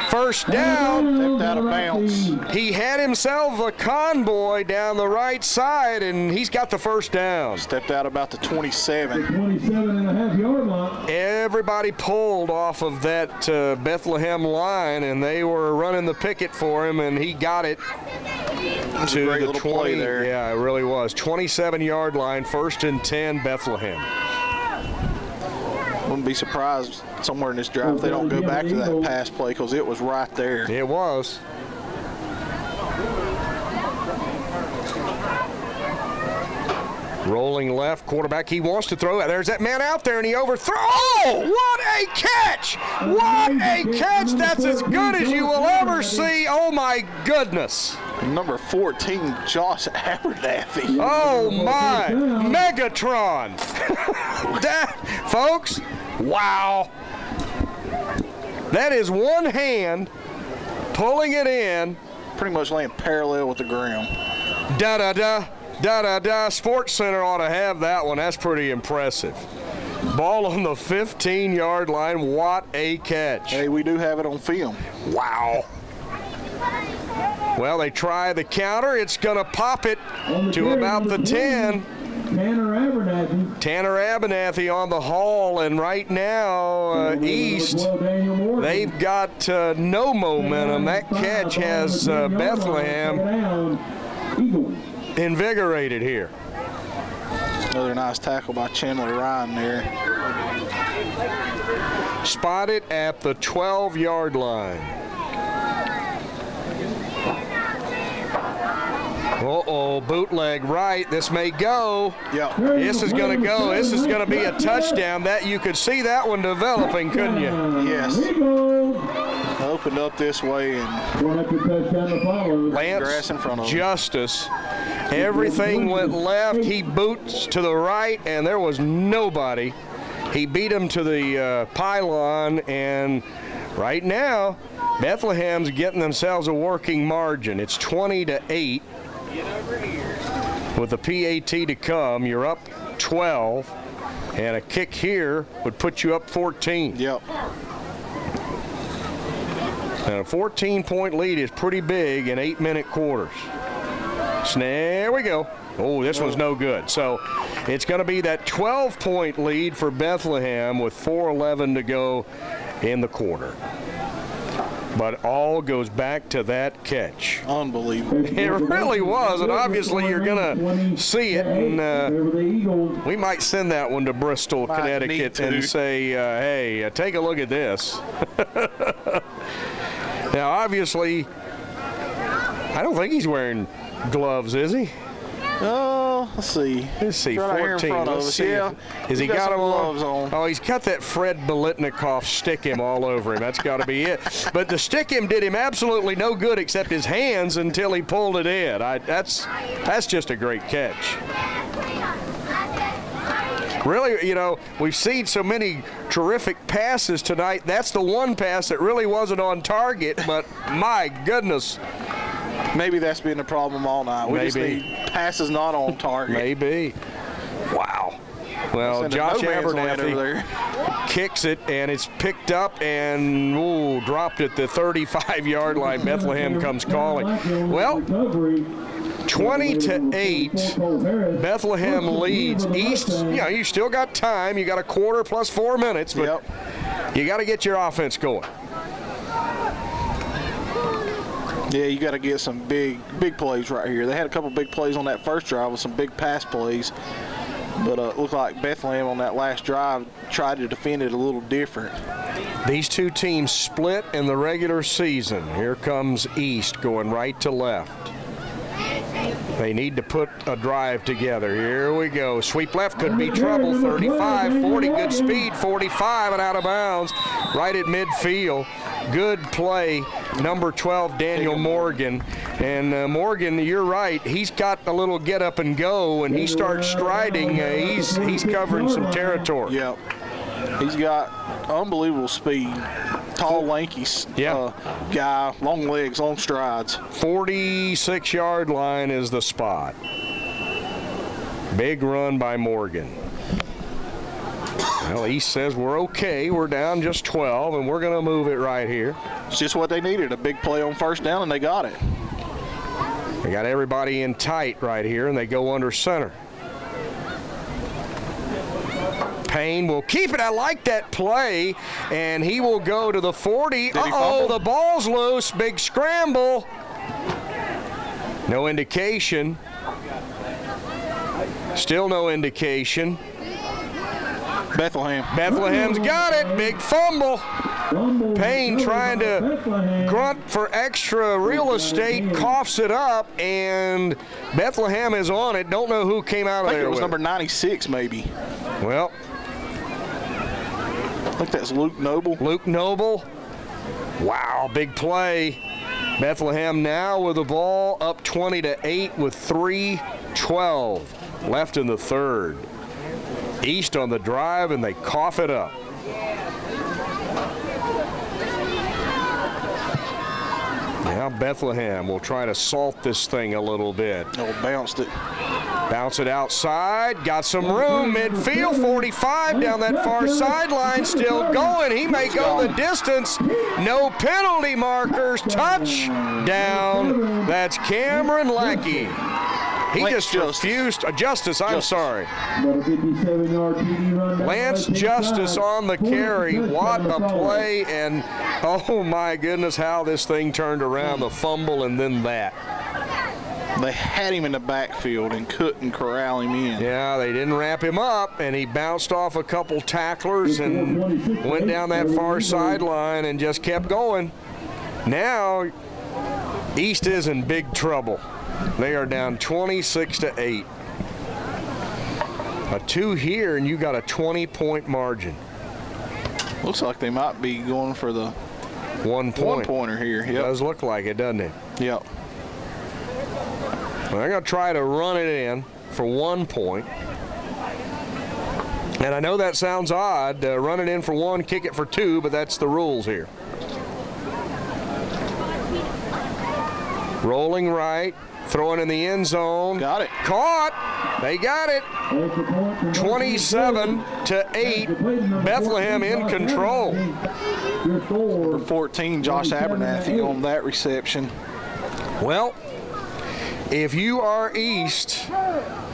[SPEAKER 1] 1st down.
[SPEAKER 3] Stepped out of bounds.
[SPEAKER 1] He had himself a convoy down the right side, and he's got the 1st down.
[SPEAKER 3] Stepped out about the 27.
[SPEAKER 2] 27.5-yard line.
[SPEAKER 1] Everybody pulled off of that Bethlehem line, and they were running the picket for him, and he got it to
[SPEAKER 3] great
[SPEAKER 1] the
[SPEAKER 3] little
[SPEAKER 1] 20.
[SPEAKER 3] play there.
[SPEAKER 1] Yeah, it really was. 27-yard line, 1st and 10, Bethlehem.
[SPEAKER 3] Wouldn't be surprised somewhere in this drive if they don't go back to that pass play because it was right there.
[SPEAKER 1] It was. Rolling left, quarterback, he wants to throw it. There's that man out there, and he overthrows. Oh, what a catch! What a catch! That's as good as you will ever see. Oh, my goodness.
[SPEAKER 3] Number 14, Josh Abernathy.
[SPEAKER 1] Oh, my. Megatron. That, folks, wow. That is one hand pulling it in.
[SPEAKER 3] Pretty much laying parallel with the ground.
[SPEAKER 1] Da-da-da. Da-da-da. Sports Center ought to have that one. That's pretty impressive. Ball on the 15-yard line. What a catch.
[SPEAKER 3] Hey, we do have it on film.
[SPEAKER 1] Wow. Well, they try the counter. It's going to pop it to about the 10. Tanner Abernathy on the haul, and right now, East, they've got no momentum. That catch has Bethlehem invigorated here.
[SPEAKER 3] Another nice tackle by Chandler Ryan there.
[SPEAKER 1] Spotted at the 12-yard line. Uh-oh, bootleg right. This may go.
[SPEAKER 3] Yeah.
[SPEAKER 1] This is going to go. This is going to be a touchdown. That you could see that one developing, couldn't you?
[SPEAKER 3] Yes. Opened up this way and
[SPEAKER 1] Lance
[SPEAKER 3] in front of him.
[SPEAKER 1] Justice. Everything went left. He boots to the right, and there was nobody. He beat him to the pylon, and right now, Bethlehem's getting themselves a working margin. It's 20-8. With the PAT to come, you're up 12, and a kick here would put you up 14.
[SPEAKER 3] Yep.
[SPEAKER 1] And a 14-point lead is pretty big in 8-minute quarters. So there we go. Oh, this one's no good. So it's going to be that 12-point lead for Bethlehem with 4:11 to go in the quarter. But all goes back to that catch.
[SPEAKER 3] Unbelievable.
[SPEAKER 1] It really was, and obviously you're going to see it. And we might send that one to Bristol, Connecticut, and say, hey, take a look at this. Now, obviously, I don't think he's wearing gloves, is he?
[SPEAKER 3] Well, let's see.
[SPEAKER 1] Let's see,
[SPEAKER 3] Right here in
[SPEAKER 1] 14.
[SPEAKER 3] front of
[SPEAKER 1] Let's
[SPEAKER 3] us.
[SPEAKER 1] see.
[SPEAKER 3] Yeah.
[SPEAKER 1] Has he
[SPEAKER 3] He's
[SPEAKER 1] got
[SPEAKER 3] some
[SPEAKER 1] him
[SPEAKER 3] gloves on?
[SPEAKER 1] Oh, he's got that Fred Biletnikoff stick him all over him. That's got to be it. But the stick him did him absolutely no good except his hands until he pulled it in. That's just a great catch. Really, you know, we've seen so many terrific passes tonight. That's the one pass that really wasn't on target, but my goodness.
[SPEAKER 3] Maybe that's been the problem all night. We just need passes not on target.
[SPEAKER 1] Maybe. Wow. Well, Josh Abernathy kicks it, and it's picked up and dropped at the 35-yard line. Bethlehem comes calling. Well, 20-8, Bethlehem leads. East, you know, you still got time. You got a quarter plus 4 minutes, but you got to get your offense going.
[SPEAKER 3] Yeah, you got to get some big plays right here. They had a couple big plays on that first drive with some big pass plays, but it looked like Bethlehem on that last drive tried to defend it a little different.
[SPEAKER 1] These two teams split in the regular season. Here comes East going right to left. They need to put a drive together. Here we go. Sweep left could be trouble. 35, 40, good speed. 45 and out of bounds. Right at midfield. Good play. Number 12, Daniel Morgan. And Morgan, you're right. He's got a little get up and go. When he starts striding, he's covering some territory.
[SPEAKER 3] Yep. He's got unbelievable speed. Tall, lanky guy, long legs, long strides.
[SPEAKER 1] 46-yard line is the spot. Big run by Morgan. Well, East says we're okay. We're down just 12, and we're going to move it right here.
[SPEAKER 3] It's just what they needed, a big play on first down, and they got it.
[SPEAKER 1] They got everybody in tight right here, and they go under center. Payne will keep it. I like that play, and he will go to the 40. Uh-oh, the ball's loose. Big scramble. No indication. Still no indication. Bethlehem's got it. Big fumble. Payne trying to grunt for extra real estate, coughs it up, and Bethlehem is on it. Don't know who came out of there.
[SPEAKER 3] It was number 96, maybe.
[SPEAKER 1] Well,
[SPEAKER 3] I think that's Luke Noble.
[SPEAKER 1] Luke Noble. Wow, big play. Bethlehem now with the ball up 20-8 with 3:12 left in the third. East on the drive, and they cough it up. Now Bethlehem will try to salt this thing a little bit.
[SPEAKER 3] Oh, bounced it.
[SPEAKER 1] Bounce it outside, got some room, midfield, 45 down that far sideline, still going. He may go the distance. No penalty markers, touchdown. That's Cameron Lackey. He just refused. Justice, I'm sorry. Lance Justice on the carry. What a play, and oh my goodness, how this thing turned around, the fumble and then that.
[SPEAKER 3] They had him in the backfield and couldn't corral him in.
[SPEAKER 1] Yeah, they didn't wrap him up, and he bounced off a couple tacklers and went down that far sideline and just kept going. Now, East is in big trouble. They are down 26-8. A 2 here, and you got a 20-point margin.
[SPEAKER 3] Looks like they might be going for the
[SPEAKER 1] 1 point.
[SPEAKER 3] One-pointer here. Yep.
[SPEAKER 1] It does look like it, doesn't it?
[SPEAKER 3] Yep.
[SPEAKER 1] Well, they're going to try to run it in for 1 point. And I know that sounds odd, run it in for 1, kick it for 2, but that's the rules here. Rolling right, throwing in the end zone.
[SPEAKER 3] Got it.
[SPEAKER 1] Caught. They got it. 27-8. Bethlehem in control.
[SPEAKER 3] Number 14, Josh Abernathy on that reception.
[SPEAKER 1] Well, if you are East,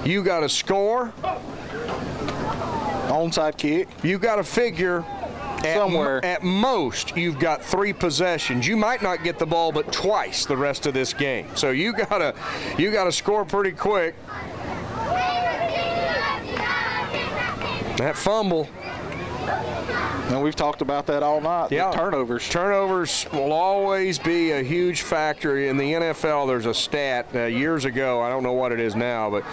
[SPEAKER 1] you got to score.
[SPEAKER 3] Onside kick.
[SPEAKER 1] You got to figure
[SPEAKER 3] somewhere.
[SPEAKER 1] At most, you've got 3 possessions. You might not get the ball but twice the rest of this game. So you gotta score pretty quick. That fumble
[SPEAKER 3] And we've talked about that all night.
[SPEAKER 1] Yeah.
[SPEAKER 3] Turnovers.
[SPEAKER 1] Turnovers will always be a huge factor. In the NFL, there's a stat years ago, I don't know what it is now, but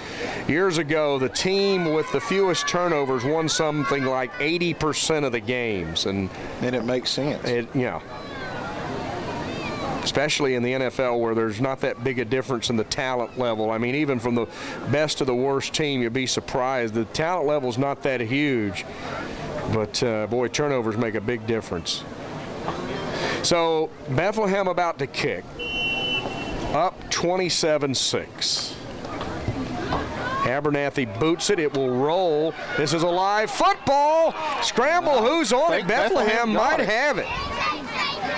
[SPEAKER 1] years ago, the team with the fewest turnovers won something like 80% of the games. And
[SPEAKER 3] it makes sense.
[SPEAKER 1] Especially in the NFL where there's not that big a difference in the talent level. I mean, even from the best to the worst team, you'd be surprised. The talent level's not that huge. But, boy, turnovers make a big difference. So, Bethlehem about to kick. Up 27-6. Abernathy boots it. It will roll. This is a live football. Scramble. Who's on it? Bethlehem might have it.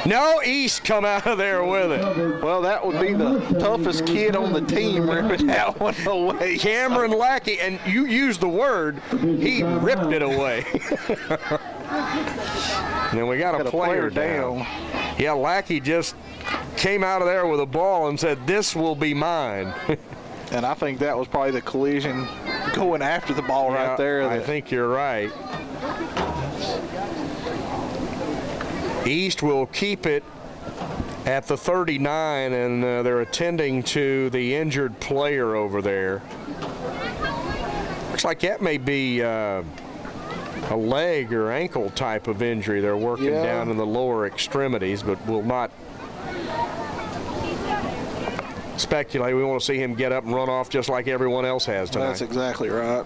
[SPEAKER 1] No, East come out of there with it.
[SPEAKER 3] Well, that would be the toughest kid on the team ripping that one away.
[SPEAKER 1] Cameron Lackey, and you used the word, he ripped it away. And then we got a player down. Yeah, Lackey just came out of there with a ball and said, "This will be mine."
[SPEAKER 3] And I think that was probably the collision going after the ball right there.
[SPEAKER 1] I think you're right. East will keep it at the 39, and they're attending to the injured player over there. Looks like that may be a leg or ankle type of injury. They're working down in the lower extremities, but will not speculate. We want to see him get up and run off just like everyone else has tonight.
[SPEAKER 3] That's exactly right.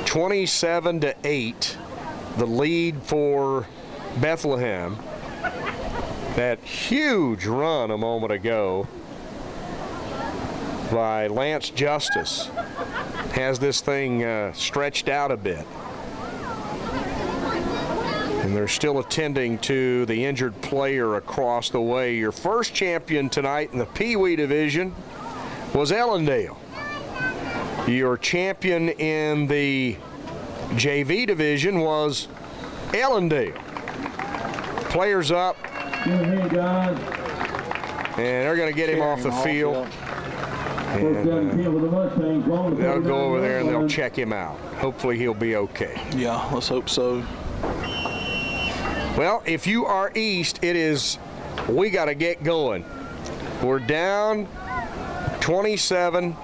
[SPEAKER 1] (27-8), the lead for Bethlehem. That huge run a moment ago by Lance Justice has this thing stretched out a bit. And they're still attending to the injured player across the way. Your first champion tonight in the Pee Wee division was Ellendale. Your champion in the JV division was Ellendale. Players up. And they're going to get him off the field. And they'll go over there and they'll check him out. Hopefully he'll be okay.
[SPEAKER 3] Yeah, let's hope so.
[SPEAKER 1] Well, if you are East, it is, we got to get going. We're down 27-8.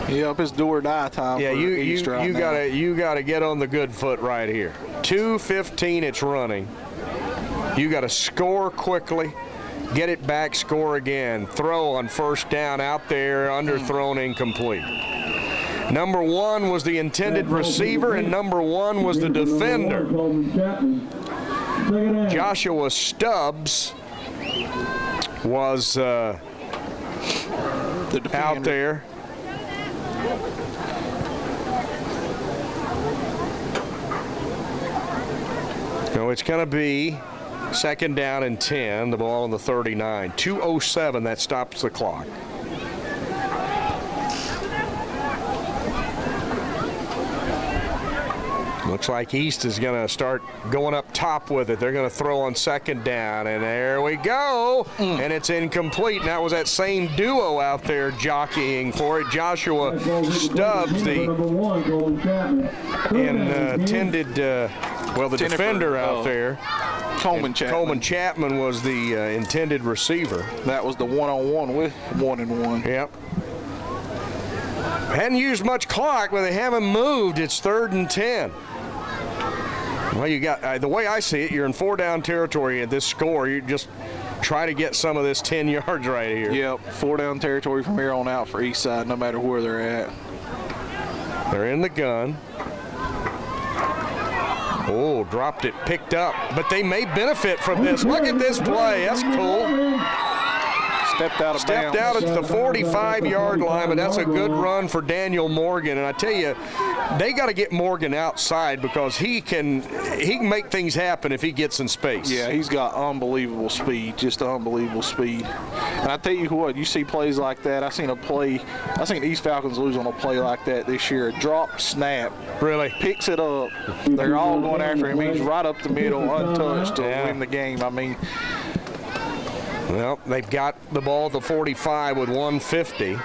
[SPEAKER 3] Yep, it's do or die time.
[SPEAKER 1] Yeah,
[SPEAKER 3] for East right now.
[SPEAKER 1] you gotta get on the good foot right here. 2:15, it's running. You got to score quickly, get it back, score again. Throw on first down out there, underthrown, incomplete. Number one was the intended receiver, and number one was the defender. Joshua Stubbs was out there. So it's going to be second down and 10, the ball on the 39. 2:07, that stops the clock. Looks like East is going to start going up top with it. They're going to throw on second down, and there we go. And it's incomplete. And that was that same duo out there jockeying for it. Joshua Stubbs, the intended, the defender out there.
[SPEAKER 3] Coleman
[SPEAKER 1] Chapman was the intended receiver.
[SPEAKER 3] That was the one-on-one with 1-and-1.
[SPEAKER 1] Yep. Hadn't used much clock, but they haven't moved. It's 3rd and 10. Well, you got the way I see it, you're in 4-down territory at this score. You just try to get some of this 10 yards right here.
[SPEAKER 3] Yep, 4-down territory from here on out for Eastside, no matter where they're at.
[SPEAKER 1] They're in the gun. Oh, dropped it, picked up, but they may benefit from this. Look at this play. That's cool.
[SPEAKER 3] Stepped out
[SPEAKER 1] at the 45-yard line, but that's a good run for Daniel Morgan. And I tell you, they got to get Morgan outside because he can make things happen if he gets in space.
[SPEAKER 3] Yeah, he's got unbelievable speed, just unbelievable speed. And I tell you what, you see plays like that. I seen East Falcons lose on a play like that this year. A drop snap.
[SPEAKER 1] Really?
[SPEAKER 3] Picks it up. They're all going after him. He's right up the middle, untouched to win the game. I mean,
[SPEAKER 1] Well, they've got the ball at the 45 with 1:50.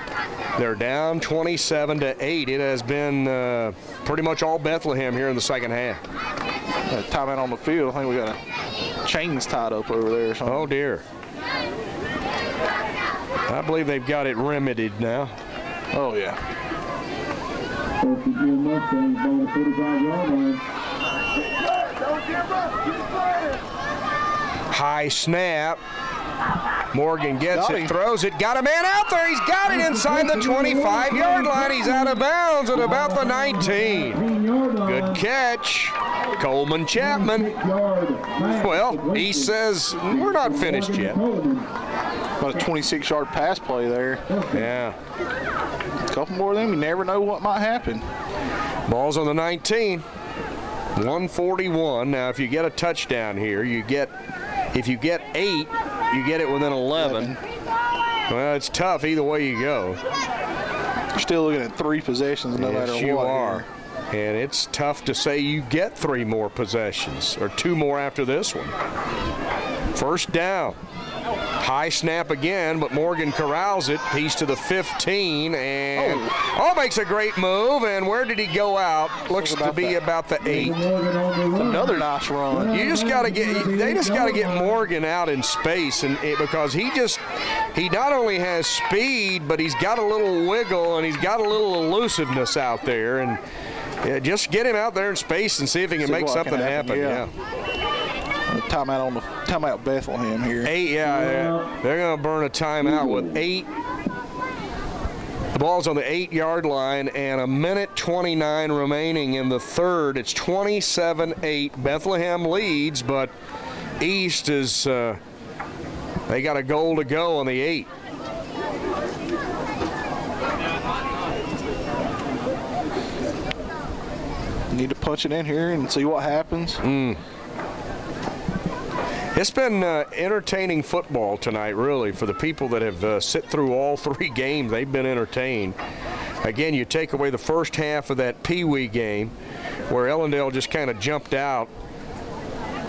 [SPEAKER 1] They're down 27-8. It has been pretty much all Bethlehem here in the second half.
[SPEAKER 3] Timeout on the field. I think we got chains tied up over there or something.
[SPEAKER 1] Oh, dear. I believe they've got it remedied now.
[SPEAKER 3] Oh, yeah.
[SPEAKER 1] High snap. Morgan gets it, throws it, got a man out there. He's got it inside the 25-yard line. He's out of bounds at about the 19. Good catch. Coleman Chapman. Well, he says, we're not finished yet.
[SPEAKER 3] About a 26-yard pass play there.
[SPEAKER 1] Yeah.
[SPEAKER 3] A couple more of them, you never know what might happen.
[SPEAKER 1] Ball's on the 19. 141. Now, if you get a touchdown here, if you get 8, you get it within 11. Well, it's tough either way you go.
[SPEAKER 3] You're still looking at 3 possessions no matter what.
[SPEAKER 1] Yes, you are. And it's tough to say you get 3 more possessions or 2 more after this one. First down. High snap again, but Morgan corrals it. He's to the 15 and makes a great move. And where did he go out? Looks to be about the 8.
[SPEAKER 3] Another nice run.
[SPEAKER 1] They just got to get Morgan out in space, and because he not only has speed, but he's got a little wiggle and he's got a little elusiveness out there. And just get him out there in space and see if he can make something happen. Yeah.
[SPEAKER 3] Timeout Bethlehem here.
[SPEAKER 1] 8, yeah. They're going to burn a timeout with 8. The ball's on the 8-yard line and a minute 29 remaining in the third. It's 27-8. Bethlehem leads, but East is they got a goal to go on the 8.
[SPEAKER 3] Need to punch it in here and see what happens.
[SPEAKER 1] It's been entertaining football tonight, really, for the people that have sit through all 3 games. They've been entertained. Again, you take away the first half of that Pee Wee game where Ellendale just kind of jumped out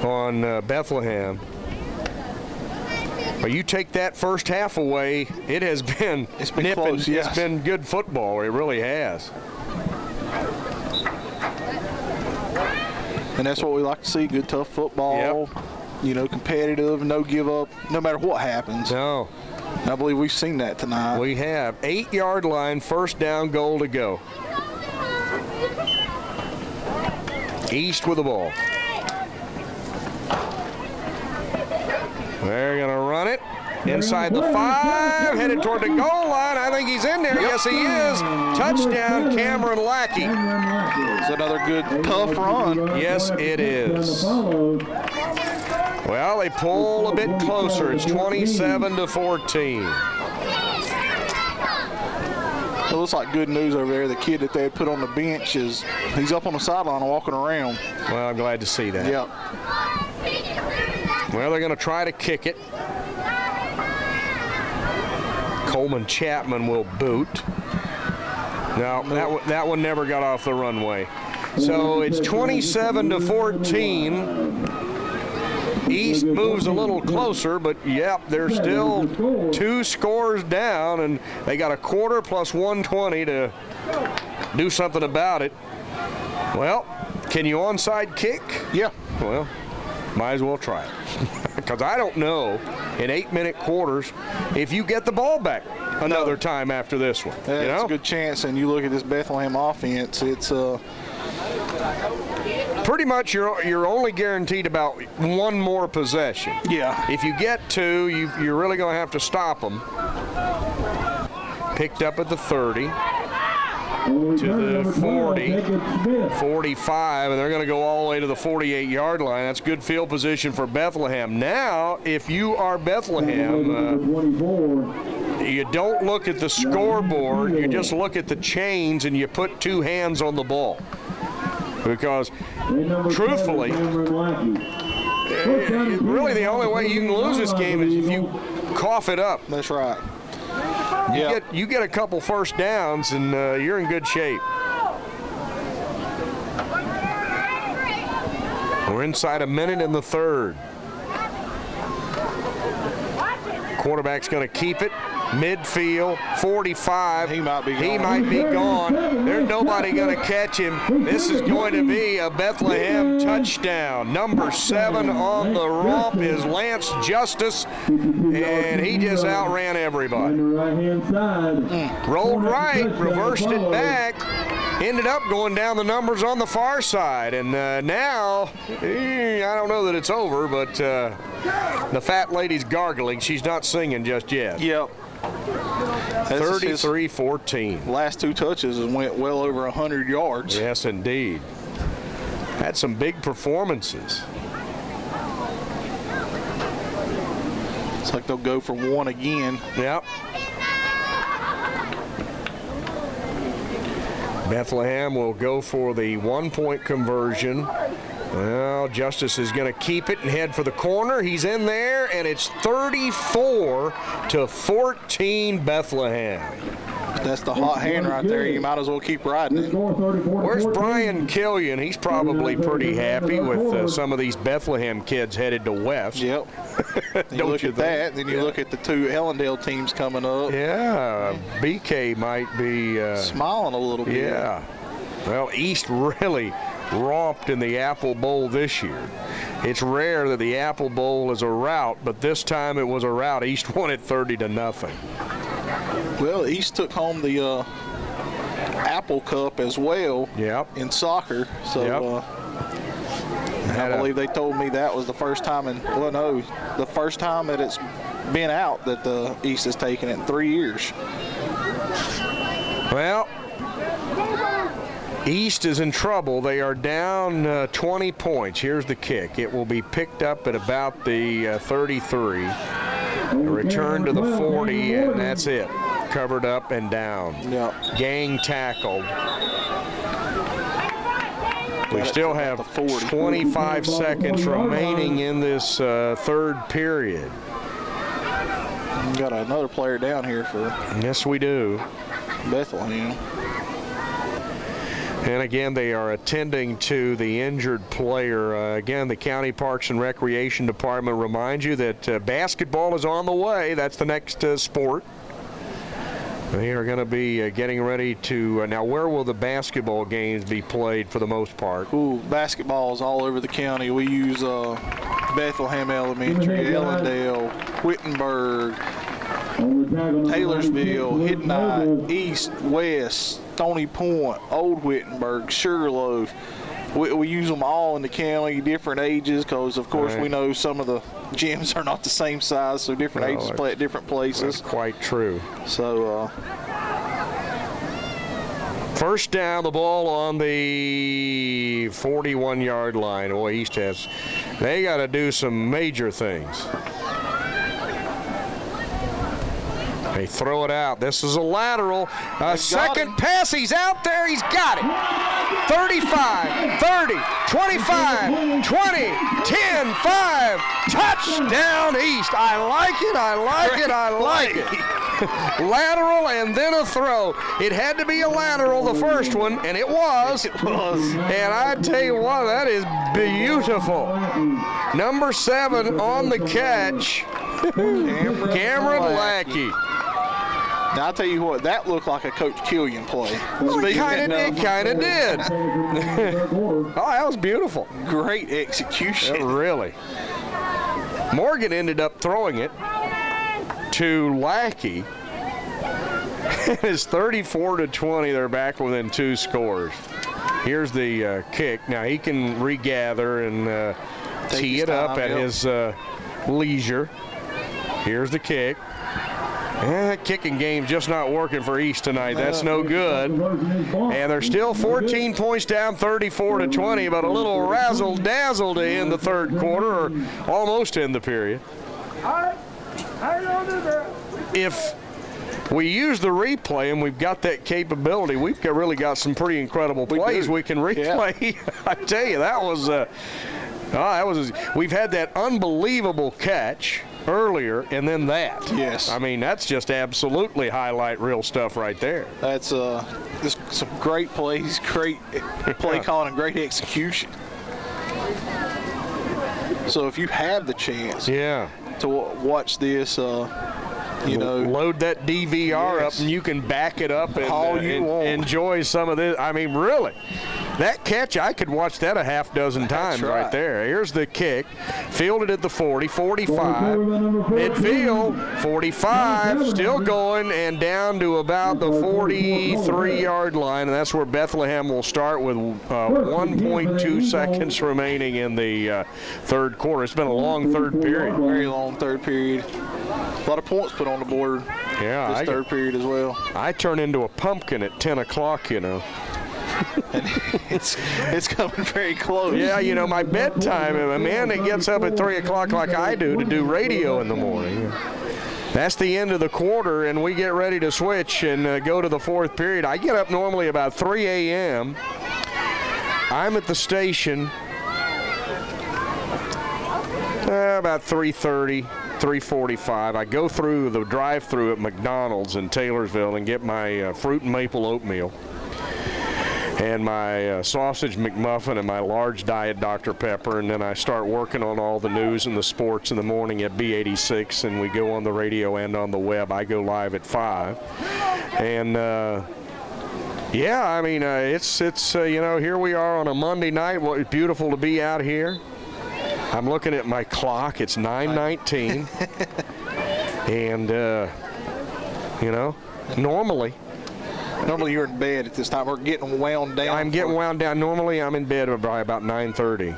[SPEAKER 1] on Bethlehem. But you take that first half away, it has been
[SPEAKER 3] close, yes.
[SPEAKER 1] It's been good football. It really has.
[SPEAKER 3] And that's what we like to see, good, tough football.
[SPEAKER 1] Yep.
[SPEAKER 3] You know, competitive, no give up, no matter what happens.
[SPEAKER 1] No.
[SPEAKER 3] And I believe we've seen that tonight.
[SPEAKER 1] We have. 8-yard line, first down, goal to go. East with the ball. They're going to run it. Inside the 5, headed toward the goal line. I think he's in there. Yes, he is. Touchdown, Cameron Lackey.
[SPEAKER 3] It's another good, tough run.
[SPEAKER 1] Yes, it is. Well, they pull a bit closer. It's 27-14.
[SPEAKER 3] It looks like good news over there. The kid that they had put on the bench he's up on the sideline walking around.
[SPEAKER 1] Well, I'm glad to see that.
[SPEAKER 3] Yep.
[SPEAKER 1] Well, they're going to try to kick it. Coleman Chapman will boot. No, that one never got off the runway. So it's 27-14. East moves a little closer, but yep, they're still 2 scores down, and they got a quarter plus 120 to do something about it. Well, can you onside kick?
[SPEAKER 3] Yeah.
[SPEAKER 1] Well, might as well try it. Because I don't know in 8-minute quarters if you get the ball back another time after this one.
[SPEAKER 3] Yeah, it's a good chance, and you look at this Bethlehem offense, it's
[SPEAKER 1] pretty much you're only guaranteed about 1 more possession.
[SPEAKER 3] Yeah.
[SPEAKER 1] If you get 2, you're really going to have to stop them. Picked up at the 30. To the 40, 45, and they're going to go all the way to the 48-yard line. That's good field position for Bethlehem. Now, if you are Bethlehem, you don't look at the scoreboard. You just look at the chains, and you put 2 hands on the ball. Because, truthfully, really the only way you can lose this game is if you cough it up.
[SPEAKER 3] That's right.
[SPEAKER 1] You get a couple first downs, and you're in good shape. We're inside a minute in the third. Quarterback's going to keep it. Midfield, 45.
[SPEAKER 3] He might be
[SPEAKER 1] gone. There's nobody going to catch him. This is going to be a Bethlehem touchdown. Number 7 on the romp is Lance Justice, and he just outran everybody. Rolled right, reversed it back, ended up going down the numbers on the far side. And now, I don't know that it's over, but the fat lady's gargling. She's not singing just yet.
[SPEAKER 3] Yep.
[SPEAKER 1] 33-14.
[SPEAKER 3] Last 2 touches and went well over 100 yards.
[SPEAKER 1] Yes, indeed. Had some big performances.
[SPEAKER 3] Looks like they'll go for 1 again.
[SPEAKER 1] Yep. Bethlehem will go for the 1-point conversion. Well, Justice is going to keep it and head for the corner. He's in there, and it's 34-14 Bethlehem.
[SPEAKER 3] That's the hot hand right there. You might as well keep riding it.
[SPEAKER 1] Where's Brian Killian? He's probably pretty happy with some of these Bethlehem kids headed to West.
[SPEAKER 3] Yep. You look at that, then you look at the 2 Ellendale teams coming up.
[SPEAKER 1] Yeah, BK might be
[SPEAKER 3] smiling a little bit.
[SPEAKER 1] Yeah. Well, East really romped in the Apple Bowl this year. It's rare that the Apple Bowl is a rout, but this time it was a rout. East won it 30-0.
[SPEAKER 3] Well, East took home the Apple Cup as well.
[SPEAKER 1] Yep.
[SPEAKER 3] In soccer. So I believe they told me that was the first time the first time that it's been out that the East has taken it in 3 years.
[SPEAKER 1] Well, East is in trouble. They are down 20 points. Here's the kick. It will be picked up at about the 33. A return to the 40, and that's it. Covered up and down.
[SPEAKER 3] Yep.
[SPEAKER 1] Gang tackled. We still have 25 seconds remaining in this third period.
[SPEAKER 3] We got another player down here for
[SPEAKER 1] Yes, we do.
[SPEAKER 3] Bethlehem.
[SPEAKER 1] And again, they are attending to the injured player. Again, the County Parks and Recreation Department reminds you that basketball is on the way. That's the next sport. They are going to be getting ready to now where will the basketball games be played for the most part?
[SPEAKER 3] Ooh, basketball is all over the county. We use Bethlehem Elementary, Ellendale, Wittenberg, Taylorsville, Hiddenite, East, West, Stony Point, Old Wittenberg, Sugarloaf. We use them all in the county, different ages, because of course we know some of the gyms are not the same size, so different ages play at different places.
[SPEAKER 1] That's quite true.
[SPEAKER 3] So
[SPEAKER 1] first down, the ball on the 41-yard line. Boy, East they got to do some major things. They throw it out. This is a lateral. A second pass. He's out there. He's got it. 35, 30, 25, 20, 10, 5. Touchdown East. I like it. I like it. I like it. Lateral and then a throw. It had to be a lateral, the first one, and it was.
[SPEAKER 3] It was.
[SPEAKER 1] And I tell you what, that is beautiful. Number 7 on the catch. Cameron Lackey.
[SPEAKER 3] Now, I'll tell you what, that looked like a Coach Killian play.
[SPEAKER 1] Well, it kind of did. Oh, that was beautiful.
[SPEAKER 3] Great execution.
[SPEAKER 1] Really. Morgan ended up throwing it to Lackey. It's 34-20. They're back within 2 scores. Here's the kick. Now, he can regather and tee it up at his leisure. Here's the kick. Kicking game's just not working for East tonight. That's no good. And they're still 14 points down, 34-20, but a little razzle-dazzle to end the third quarter, or almost end the period. If we use the replay, and we've got that capability, we've really got some pretty incredible plays we can replay. Yeah. I tell you, we've had that unbelievable catch earlier, and then that.
[SPEAKER 3] Yes.
[SPEAKER 1] I mean, that's just absolutely highlight reel stuff right there.
[SPEAKER 3] That's just some great plays, great play calling, and great execution. So if you have the chance to watch this,
[SPEAKER 1] load that DVR up and you can back it up and enjoy some of this. I mean, really. That catch, I could watch that a half dozen times right there. Here's the kick. Fielded at the 40, 45. Midfield, 45. Still going and down to about the 43-yard line. And that's where Bethlehem will start with 1.2 seconds remaining in the third quarter. It's been a long third period.
[SPEAKER 3] Very long third period. A lot of points put on the board this third period as well.
[SPEAKER 1] I turn into a pumpkin at 10 o'clock, And
[SPEAKER 3] it's coming very close.
[SPEAKER 1] Yeah, my bedtime, a man that gets up at 3 o'clock like I do to do radio in the morning. That's the end of the quarter, and we get ready to switch and go to the fourth period. I get up normally about 3 a.m. I'm at the station about 3:30. 3:45. I go through the drive-thru at McDonald's in Taylorsville and get my fruit and maple oatmeal and my sausage McMuffin and my large diet Dr. Pepper, and then I start working on all the news and the sports in the morning at B86, and we go on the radio and on the web. I go live at 5. And it's here we are on a Monday night. Well, it's beautiful to be out here. I'm looking at my clock. It's 9:19. And, normally
[SPEAKER 3] you're in bed at this time. We're getting wound down.
[SPEAKER 1] I'm getting wound down. Normally I'm in bed by about 9:30.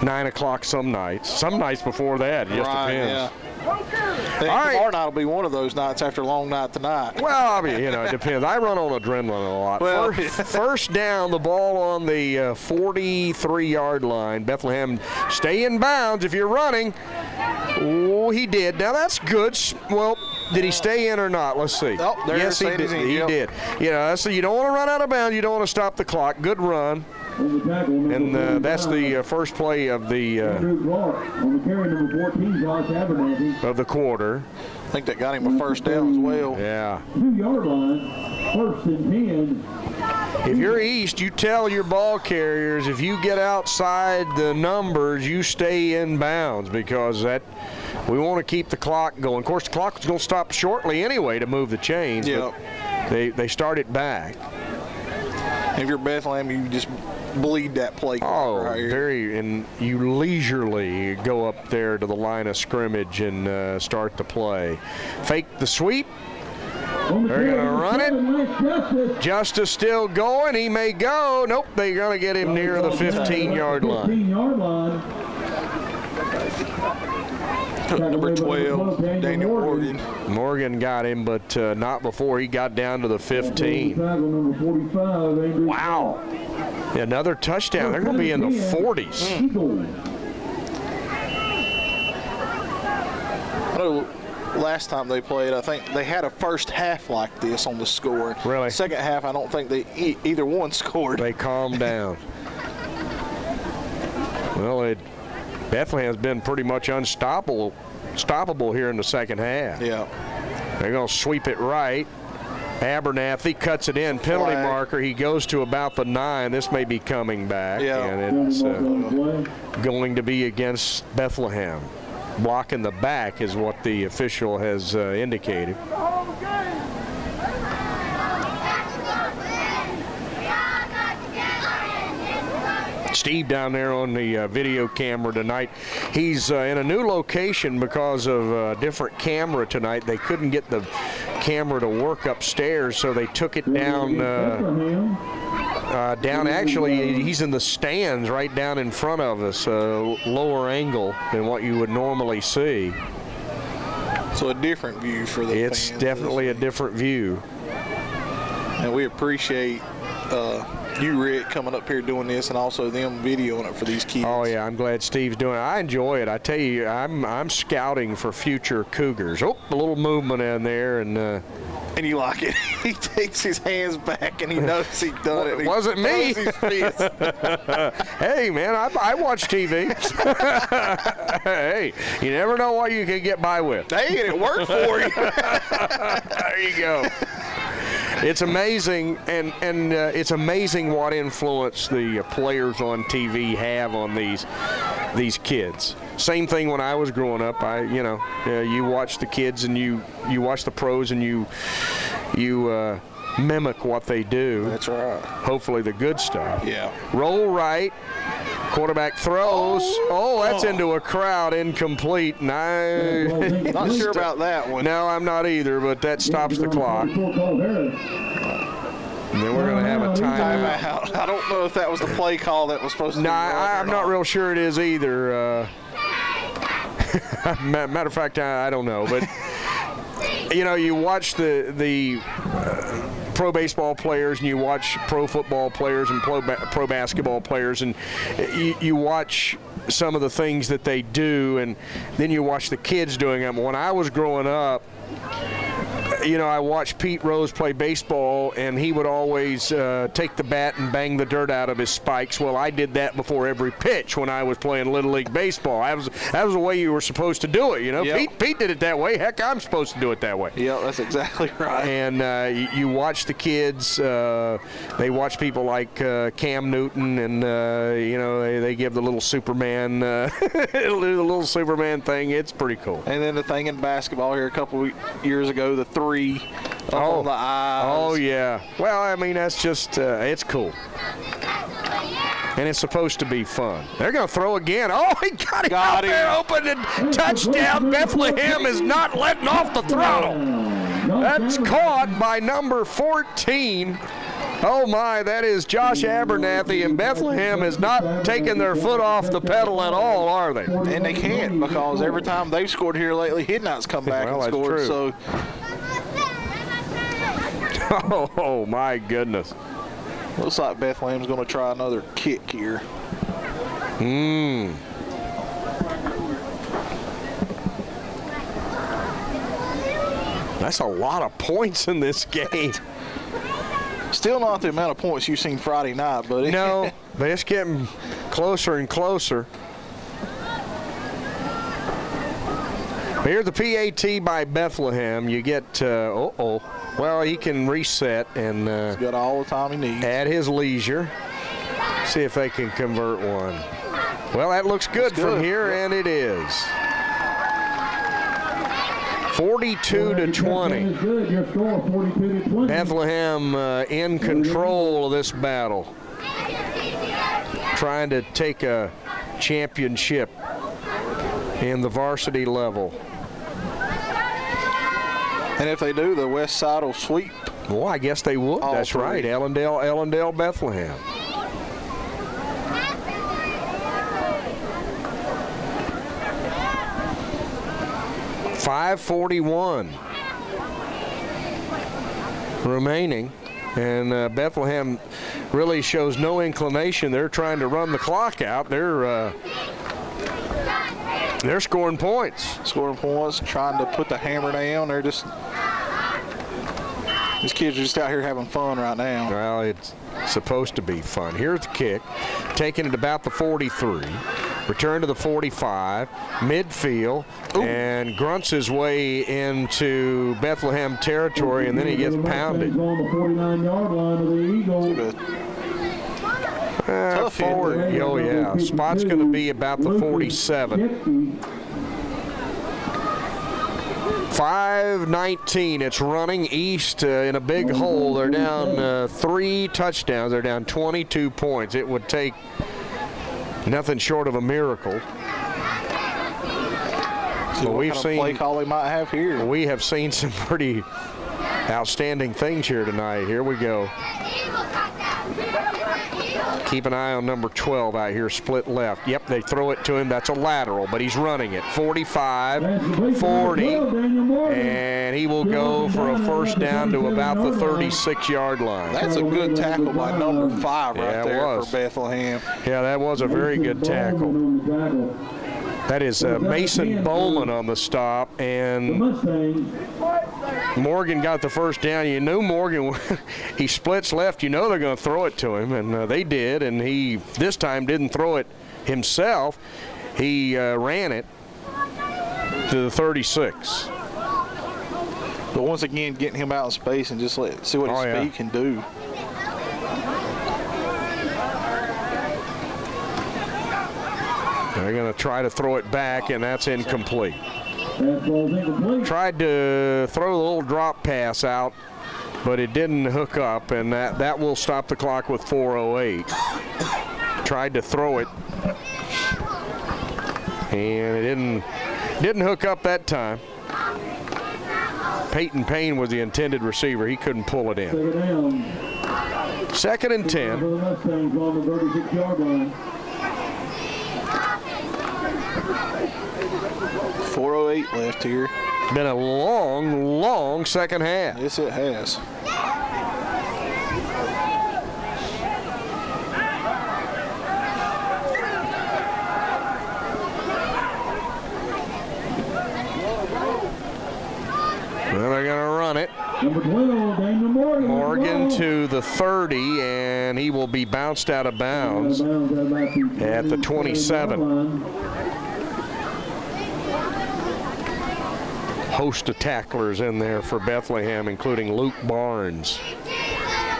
[SPEAKER 1] 9 o'clock some nights. Some nights before that. It just depends.
[SPEAKER 3] Yeah. Tomorrow night will be one of those nights after a long night tonight.
[SPEAKER 1] Well, it depends. I run on adrenaline a lot.
[SPEAKER 3] Well,
[SPEAKER 1] first down, the ball on the 43-yard line. Bethlehem, stay in bounds if you're running. Oh, he did. Now, that's good. Well, did he stay in or not? Let's see.
[SPEAKER 3] Oh,
[SPEAKER 1] yes, he did. He did. So you don't want to run out of bounds. You don't want to stop the clock. Good run. And that's the first play of the quarter.
[SPEAKER 3] I think that got him a first down as well.
[SPEAKER 1] Yeah.
[SPEAKER 2] 2-yard line, 1st and 10.
[SPEAKER 1] If you're East, you tell your ball carriers if you get outside the numbers, you stay in bounds because we want to keep the clock going. Of course, the clock is going to stop shortly anyway to move the chains.
[SPEAKER 3] Yeah.
[SPEAKER 1] But they start it back.
[SPEAKER 3] If you're Bethlehem, you just bleed that play.
[SPEAKER 1] And you leisurely go up there to the line of scrimmage and start the play. Fake the sweep. They're going to run it. Justice still going. He may go. Nope, they're going to get him near the 15-yard line.
[SPEAKER 2] 15-yard line.
[SPEAKER 3] Number 12, Daniel Morgan.
[SPEAKER 1] Morgan got him, but not before he got down to the 15. Wow. Another touchdown. They're going to be in the 40s.
[SPEAKER 3] I know last time they played, I think they had a first half like this on the score.
[SPEAKER 1] Really?
[SPEAKER 3] Second half, I don't think either one scored.
[SPEAKER 1] They calmed down. Well, Bethlehem's been pretty much unstoppable here in the second half.
[SPEAKER 3] Yeah.
[SPEAKER 1] They're going to sweep it right. Abernathy cuts it in. Penalty marker. He goes to about the 9. This may be coming back.
[SPEAKER 3] Yeah.
[SPEAKER 1] And it's going to be against Bethlehem. Blocking the back is what the official has indicated. Steve down there on the video camera tonight. He's in a new location because of different camera tonight. They couldn't get the camera to work upstairs, so they took it down. Actually, he's in the stands right down in front of us, lower angle than what you would normally see.
[SPEAKER 3] So a different view for the fans.
[SPEAKER 1] It's definitely a different view.
[SPEAKER 3] And we appreciate you, Rick, coming up here doing this, and also them videoing it for these kids.
[SPEAKER 1] Oh yeah, I'm glad Steve's doing it. I enjoy it. I tell you, I'm scouting for future Cougars. Oh, a little movement in there, and
[SPEAKER 3] you like it. He takes his hands back, and he knows he's done it.
[SPEAKER 1] It wasn't me. Hey man, I watch TV. Hey, you never know what you can get by with.
[SPEAKER 3] Hey, and it worked for you.
[SPEAKER 1] There you go. It's amazing, and it's amazing what influence the players on TV have on these kids. same thing when I was growing up. You watch the kids and you watch the pros and you mimic what they do.
[SPEAKER 3] That's right.
[SPEAKER 1] Hopefully the good stuff.
[SPEAKER 3] Yeah.
[SPEAKER 1] Roll right. Quarterback throws. Oh, that's into a crowd. Incomplete.
[SPEAKER 3] Not sure about that one.
[SPEAKER 1] No, I'm not either, but that stops the clock. And then we're going to have a timeout.
[SPEAKER 3] I don't know if that was the play call that was supposed to be.
[SPEAKER 1] I'm not real sure it is either. Matter of fact, I don't know. But, you watch the pro baseball players and you watch pro football players and pro basketball players, and you watch some of the things that they do, and then you watch the kids doing them. When I was growing up, I watched Pete Rose play baseball, and he would always take the bat and bang the dirt out of his spikes. Well, I did that before every pitch when I was playing Little League Baseball. That was the way you were supposed to do it,
[SPEAKER 3] Yep.
[SPEAKER 1] Pete did it that way. Heck, I'm supposed to do it that way.
[SPEAKER 3] Yeah, that's exactly right.
[SPEAKER 1] And you watch the kids. They watch people like Cam Newton, and they give the little Superman, the little Superman thing. It's pretty cool.
[SPEAKER 3] And then the thing in basketball here a couple years ago, the 3 up on the eyes.
[SPEAKER 1] Oh yeah. Well, I mean, that's just it's cool. And it's supposed to be fun. They're going to throw again. Oh, he got him out there open, and touchdown. Bethlehem is not letting off the throttle. That's caught by number 14. Oh, my, that is Josh Abernathy, and Bethlehem has not taken their foot off the pedal at all, are they?
[SPEAKER 3] And they can't, because every time they've scored here lately, Hidnot's come back and scored.
[SPEAKER 1] True.
[SPEAKER 3] So.
[SPEAKER 1] Oh, my goodness.
[SPEAKER 3] Looks like Bethlehem's going to try another kick here.
[SPEAKER 1] That's a lot of points in this game.
[SPEAKER 3] Still not the amount of points you've seen Friday night, buddy.
[SPEAKER 1] No, but it's getting closer and closer. Here's the PAT by Bethlehem. You get, well, he can reset and
[SPEAKER 3] he's got all the time he needs
[SPEAKER 1] at his leisure. See if they can convert one. Well, that looks good from here, and it is. 42-20. Bethlehem in control of this battle, trying to take a championship in the varsity level.
[SPEAKER 3] And if they do, the West Side will sweep.
[SPEAKER 1] Well, I guess they would. That's three. Right. Ellendale, Bethlehem. .541 remaining, and Bethlehem really shows no inclination. They're trying to run the clock out. They're scoring points.
[SPEAKER 3] Scoring points, trying to put the hammer down. They're just, these kids are just out here having fun right now.
[SPEAKER 1] Well, it's supposed to be fun. Here's the kick, taking it about the 43. Return to the 45, midfield, and grunts his way into Bethlehem territory, and then he gets pounded.
[SPEAKER 2] On the 49-yard line of the Eagles.
[SPEAKER 1] Forward, oh yeah. Spot's going to be about the 47. 5:19. It's running east in a big hole. They're down 3 touchdowns. They're down 22 points. It would take nothing short of a miracle.
[SPEAKER 3] So we've seen play call they might have here.
[SPEAKER 1] We have seen some pretty outstanding things here tonight. Here we go. Keep an eye on number 12 out here, split left. Yep, they throw it to him. That's a lateral, but he's running it. 45, 40, and he will go for a first down to about the 36-yard line.
[SPEAKER 3] That's a good tackle by number 5 right there for Bethlehem.
[SPEAKER 1] Yeah, that was a very good tackle. That is Mason Bowman on the stop, and Morgan got the first down. You knew Morgan, he splits left, you know they're going to throw it to him, and they did, and he this time didn't throw it himself. He ran it to the 36.
[SPEAKER 3] But once again, getting him out in space and just see what his speed can do.
[SPEAKER 1] They're going to try to throw it back, and that's incomplete.
[SPEAKER 2] Fastball's incomplete.
[SPEAKER 1] Tried to throw a little drop pass out, but it didn't hook up, and that will stop the clock with 4:08. Tried to throw it, and it didn't hook up that time. Peyton Payne was the intended receiver. He couldn't pull it in. Second and 10.
[SPEAKER 3] 4:08 left here.
[SPEAKER 1] Been a long, long second half.
[SPEAKER 3] Yes, it has.
[SPEAKER 1] Well, they're going to run it.
[SPEAKER 2] Number 12, Daniel Morgan.
[SPEAKER 1] Morgan to the 30, and he will be bounced out of bounds at the 27. Host of tacklers in there for Bethlehem, including Luke Barnes.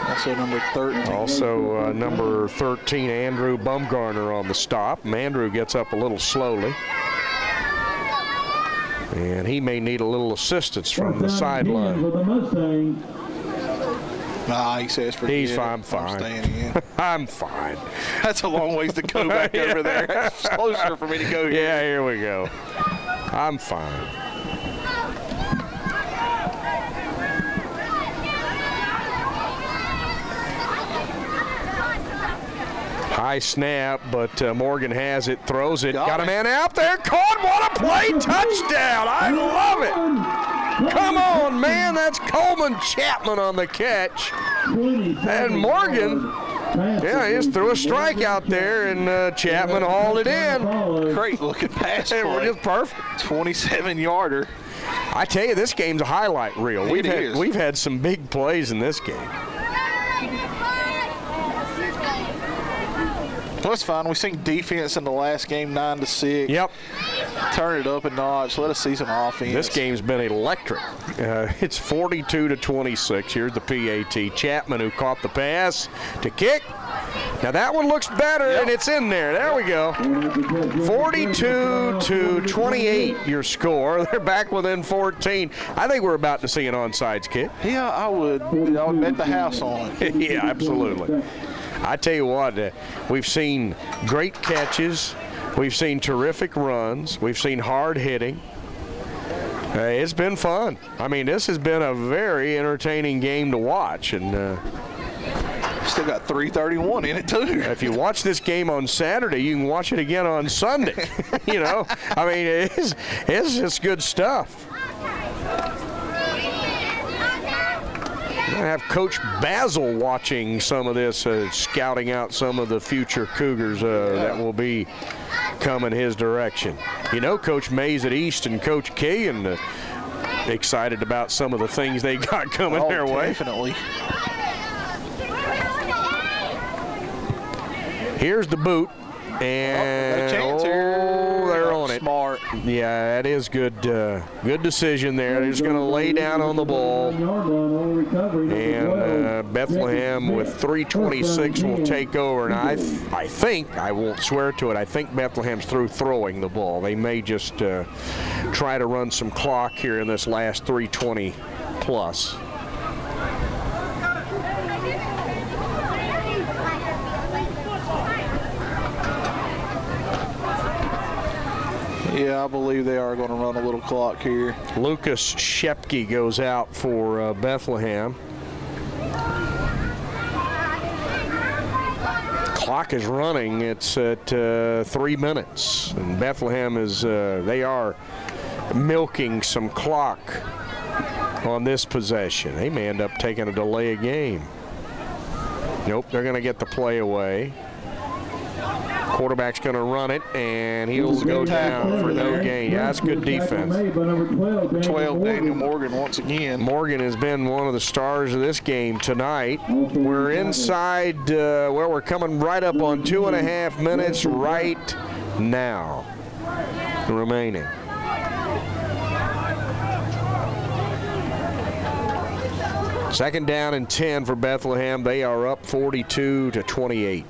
[SPEAKER 3] Also number 13.
[SPEAKER 1] Also number 13, Andrew Bumgarner on the stop. Andrew gets up a little slowly. And he may need a little assistance from the sideline.
[SPEAKER 3] Nah, he says for
[SPEAKER 1] I'm fine. I'm fine.
[SPEAKER 3] That's a long ways to go back over there. That's closer for me to go here.
[SPEAKER 1] Yeah, here we go. I'm fine. High snap, but Morgan has it, throws it, got a man out there, caught, what a play, touchdown, I love it. Come on, man, that's Coleman Chapman on the catch. And Morgan, yeah, he just threw a strike out there, and Chapman hauled it in.
[SPEAKER 3] Great looking pass play.
[SPEAKER 1] We're just perfect.
[SPEAKER 3] 27-yarder.
[SPEAKER 1] I tell you, this game's a highlight reel. We've had some big plays in this game.
[SPEAKER 3] Well, that's fine. We've seen defense in the last game, 9-6.
[SPEAKER 1] Yep.
[SPEAKER 3] Turn it up a notch. Let us see some offense.
[SPEAKER 1] This game's been electric. It's 42-26. Here's the PAT. Chapman, who caught the pass to kick. Now that one looks better, and it's in there. There we go. 42-28, your score. They're back within 14. I think we're about to see an onside kick.
[SPEAKER 3] Yeah, I would bet the house on it.
[SPEAKER 1] Yeah, absolutely. I tell you what, we've seen great catches. We've seen terrific runs. We've seen hard hitting. It's been fun. I mean, this has been a very entertaining game to watch. And
[SPEAKER 3] still got 3:31 in it, too.
[SPEAKER 1] If you watch this game on Saturday, you can watch it again on Sunday. You know, I mean, it's just good stuff. I have Coach Basil watching some of this, scouting out some of the future Cougars that will be coming his direction. You know, Coach Mays at East and Coach Kagan excited about some of the things they got coming their way.
[SPEAKER 3] Definitely.
[SPEAKER 1] Here's the boot. And they're on it.
[SPEAKER 3] Smart.
[SPEAKER 1] Yeah, that is good. Good decision there. They're just going to lay down on the ball. And Bethlehem with 3:26 will take over. And I think, I won't swear to it, I think Bethlehem's through throwing the ball. They may just try to run some clock here in this last 3:20 plus.
[SPEAKER 3] Yeah, I believe they are going to run a little clock here.
[SPEAKER 1] Lucas Shepke goes out for Bethlehem. Clock is running. It's at 3 minutes. And Bethlehem is, they are milking some clock on this possession. They may end up taking a delay of game. Nope, they're going to get the play away. Quarterback's going to run it, and he'll go down for no gain. Yeah, that's good defense.
[SPEAKER 3] 12, Daniel Morgan once again.
[SPEAKER 1] Morgan has been one of the stars of this game tonight. We're inside, well, we're coming right up on 2.5 minutes right now remaining. Second down and 10 for Bethlehem. They are up 42-28.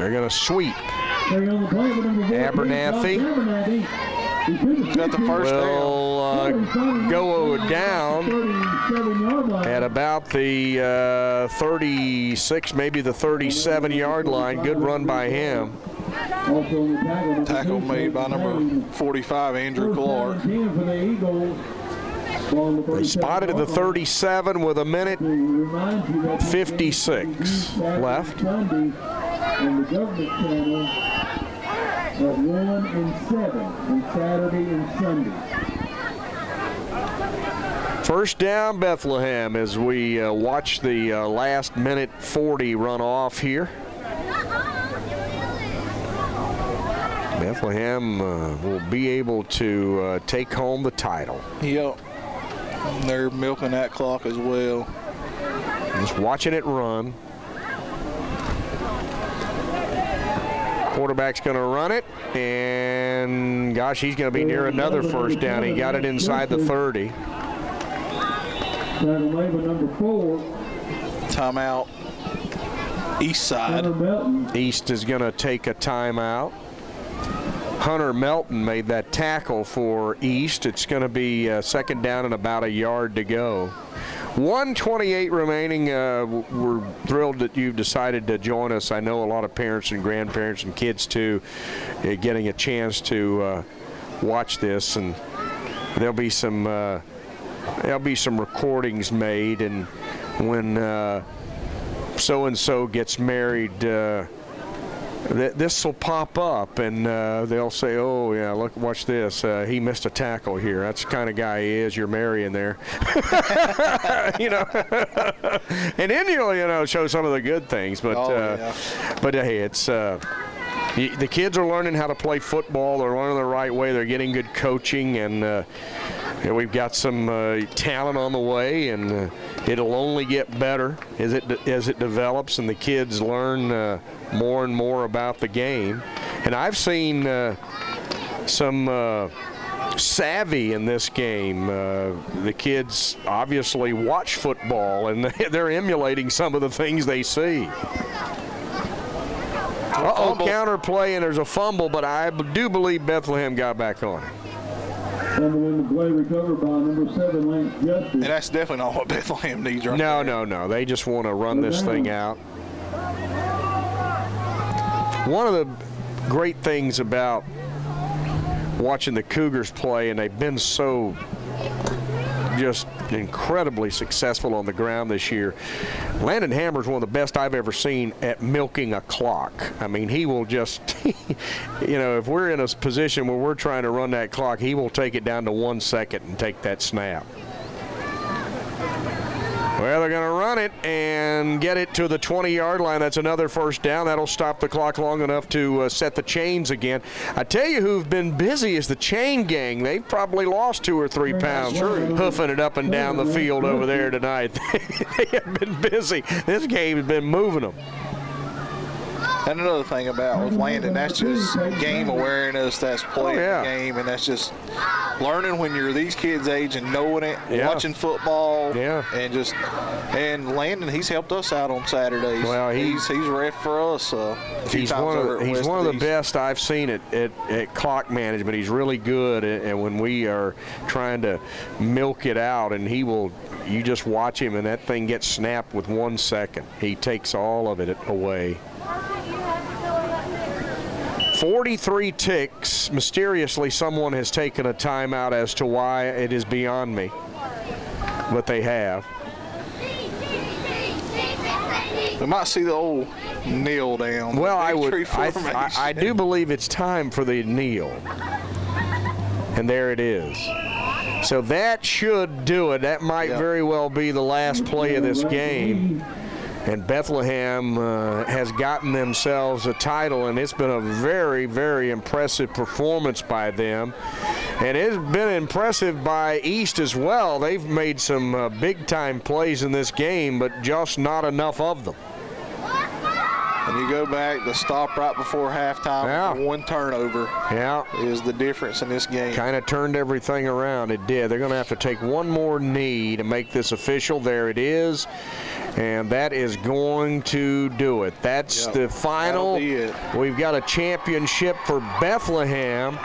[SPEAKER 1] They're going to sweep.
[SPEAKER 2] Abernathy
[SPEAKER 3] got the first
[SPEAKER 1] will go down at about the 36, maybe the 37-yard line. Good run by him.
[SPEAKER 3] Tackle made by number 45, Andrew Clark.
[SPEAKER 1] They spotted at the 37 with a minute 56 left.
[SPEAKER 2] And the government channel at 1 and 7 on Saturday and Sunday.
[SPEAKER 1] First down, Bethlehem, as we watch the last minute 40 run off here. Bethlehem will be able to take home the title.
[SPEAKER 3] Yep. They're milking that clock as well.
[SPEAKER 1] Just watching it run. Quarterback's going to run it, and gosh, he's going to be near another first down. He got it inside the 30.
[SPEAKER 2] Number 4.
[SPEAKER 3] Timeout. Eastside.
[SPEAKER 1] East is going to take a timeout. Hunter Melton made that tackle for East. It's going to be second down and about a yard to go. 1:28 remaining. We're thrilled that you've decided to join us. I know a lot of parents and grandparents and kids too getting a chance to watch this, and there'll be some recordings made, and when so and so gets married, this will pop up, and they'll say, "Oh yeah, look, watch this. He missed a tackle here. That's the kind of guy he is. You're marrying there." And then you'll show some of the good things. But but hey, it's the kids are learning how to play football. They're learning the right way. They're getting good coaching, and we've got some talent on the way, and it'll only get better as it develops, and the kids learn more and more about the game. And I've seen some savvy in this game. The kids obviously watch football, and they're emulating some of the things they see. Counter play, and there's a fumble, but I do believe Bethlehem got back on it.
[SPEAKER 2] And the play recovered by number 7, Lance Justice.
[SPEAKER 3] And that's definitely not what Bethlehem needs right
[SPEAKER 1] now.
[SPEAKER 3] there.
[SPEAKER 1] No. They just want to run this thing out. One of the great things about watching the Cougars play, and they've been so just incredibly successful on the ground this year. Landon Hammer's one of the best I've ever seen at milking a clock. I mean, he will just, if we're in a position where we're trying to run that clock, he will take it down to 1 second and take that snap. Well, they're going to run it and get it to the 20-yard line. That's another first down. That'll stop the clock long enough to set the chains again. I tell you who've been busy is the chain gang. They've probably lost 2 or 3 pounds hoofing it up and down the field over there tonight. They have been busy. This game has been moving them.
[SPEAKER 3] And another thing about with Landon, that's just game awareness, that's playing the game, and that's just learning when you're these kids' age and knowing it, watching football, and Landon, he's helped us out on Saturdays.
[SPEAKER 1] Well,
[SPEAKER 3] he's ref for us.
[SPEAKER 1] He's one of the best I've seen at clock management. He's really good, and when we are trying to milk it out, and you just watch him, and that thing gets snapped with 1 second. He takes all of it away. 43 ticks. Mysteriously, someone has taken a timeout. As to why, it is beyond me. But they have.
[SPEAKER 3] We might see the old kneel down.
[SPEAKER 1] Well, I do believe it's time for the kneel. And there it is. So that should do it. That might very well be the last play of this game. And Bethlehem has gotten themselves a title, and it's been a very, very impressive performance by them. And it's been impressive by East as well. They've made some big-time plays in this game, but just not enough of them.
[SPEAKER 3] And you go back, the stop right before halftime, one turnover is the difference in this game.
[SPEAKER 1] Kind of turned everything around. It did. They're going to have to take one more knee to make this official. There it is. And that is going to do it. That's the final. We've got a championship for Bethlehem.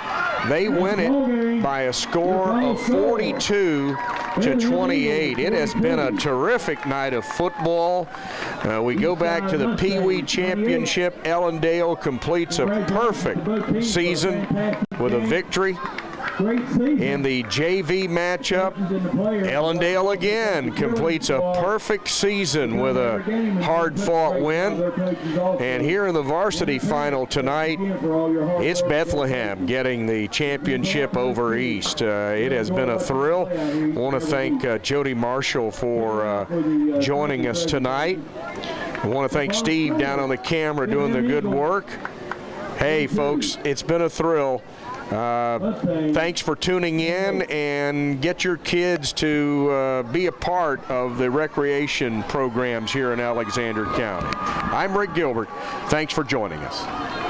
[SPEAKER 1] They win it by a score of 42-28. It has been a terrific night of football. We go back to the Pee Wee Championship. Ellendale completes a perfect season with a victory. In the JV matchup, Ellendale again completes a perfect season with a hard-fought win. And here in the varsity final tonight, it's Bethlehem getting the championship over East. It has been a thrill. I want to thank Jody Marshall for joining us tonight. I want to thank Steve down on the camera doing the good work. Hey, folks, it's been a thrill. Thanks for tuning in, and get your kids to be a part of the recreation programs here in Alexander County. I'm Rick Gilbert. Thanks for joining us.